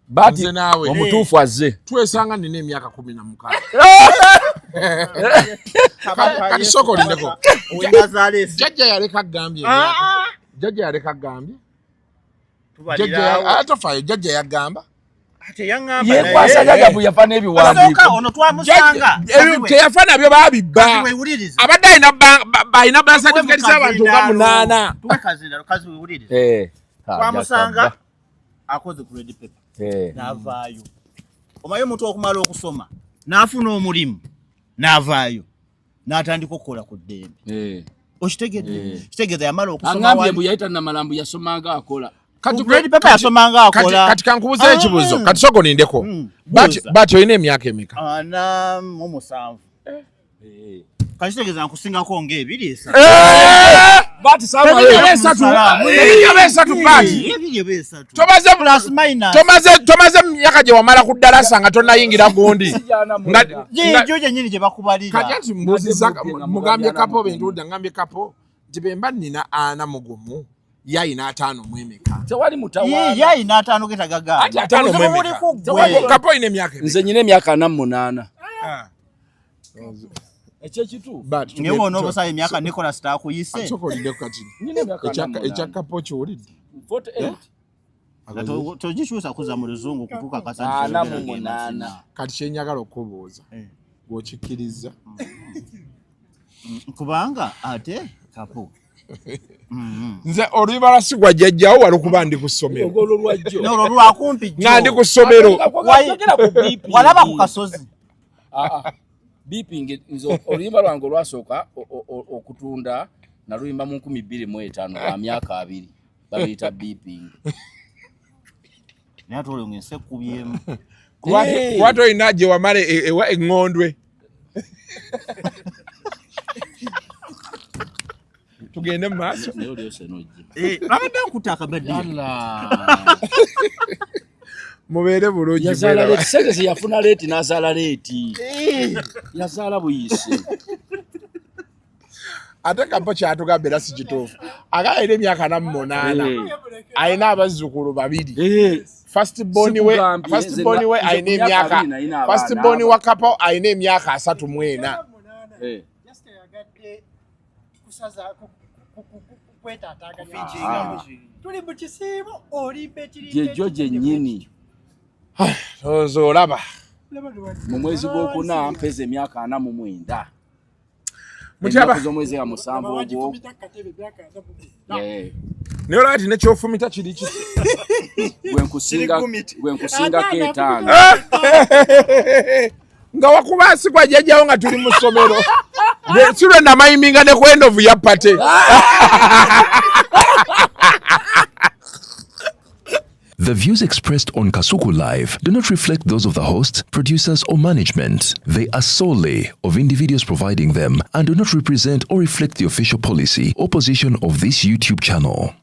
Bati omutuufu azze. Twesanga nina emyaka 16. Kati soko lindeko. Jajja yaleka gambye. Jajja yaleka gambye. Jajja atofayo jajja yagamba. Ate yangamba. Yekwasa jaga buyafana ebiwandiiko. Ono twamusanga. Teyafana byo babibba. Abadde ina ba certificate z'abantu nga 8. Tukazira kazi wewuliriza. Twamusanga akoze grade paper. Navaayo. Omayo mutu okumala okusoma. N'afuna omulimu. Navaayo. N'atandika okukola ku ddembe. Okitegedde. Kitegedde yamala okusoma. Angambye bwe yayita na malambu yasomanga akola. Kati grade paper yasomanga akola. Kati kankubuza ekibuzo. Kati soko nindeko. Bati oyina emyaka emeka? 47. Kakitegeza nkusingako ng'ebiri. Bati sama esatu Bati. Tomaze plus minus. Tomaze myaka gye wamala ku ddalasa nga tonnayingira gundi. Joje nyini gye bakubalira. Kati mbuzizza mugambye Kapo bintu ngambye Kapo nti bemba nina 4 mugumu. Yayina 5 mwemeka. Tewali mutawana. Yayina 5 getagaga. Ati 5 mwemeka. Kapo ine emyaka. Nze nyine emyaka 48. Echechitu. Ngewo n'obusayi emyaka Nicholas taakuyise. Soko lindeko kati. Nyine emyaka 48. Echa Kapo kyolidde. 48. Togikyusa kuza mu luzungu kutuuka kasatu. 48. Kati kyenjagala okubuuza. Bw'okikkiriza. Kubanga ate Kapo. Nze olubala sigwa jjajjawo wali kuba ndi ku ssomero. Ogolo lwajjo. N'olwo lwakumpi jjo. Nga ndi ku ssomero. Walaba ku kasozi. Beeping nzo oluyimba lwange olwasooka okutunda naluyimba mu 2005 lwa myaka 2 babiyita beeping. Naye atole ngense kubyemu. Kwata oyina gye wamala ewa eŋŋondwe. Tugende mu maaso. Abadde nkutte akabadde. Mubeere bulungi. Yazaala leeti. Sente yafuna leeti n'azaala leeti. Yazaala buyise. Ate Kapo kyatugambye era si kituufu. Agayina emyaka 48. Ayina abazzukulu 2. First born we ayina emyaka. First born wa Kapo ayina emyaka 34. Tuli mu kisiibo olimbe kiri. Jejo jennyini. Ozo olaba. Mu mwezi gw'okuna mpeza emyaka 49. Mutyaba. Omwezi wa 7 ogwo. Naye olabati nekyofumita kiri ki? Gwe nkusinga keetaano. Nga wakuba sigwa jjajjawo nga tuli mu ssomero. Si lwe namayiminga ne ku endovu ya pate. The views expressed on Kasuku Live do not reflect those of the host, producers, or management. They are solely of individuals providing them and do not represent or reflect the official policy or position of this YouTube channel.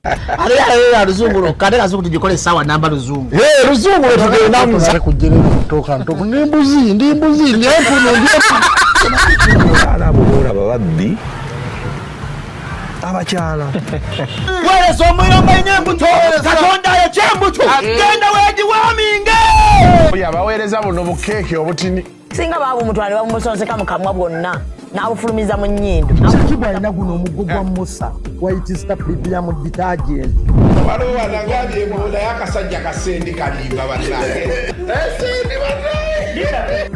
Abakyala wale somwira mbaine mbuto katonda ya chembuto genda weji waminge oya bawereza buno bukeke obutini singa babu mutwale bamusonseka mukamwa bwonna n'abufulumiza mu nnyindo Kazibwe alina guno omugo gwa Musa white star premium detergent waliwo banagambye ebola y'akasajja kasendi kalimba bannange esendi bannange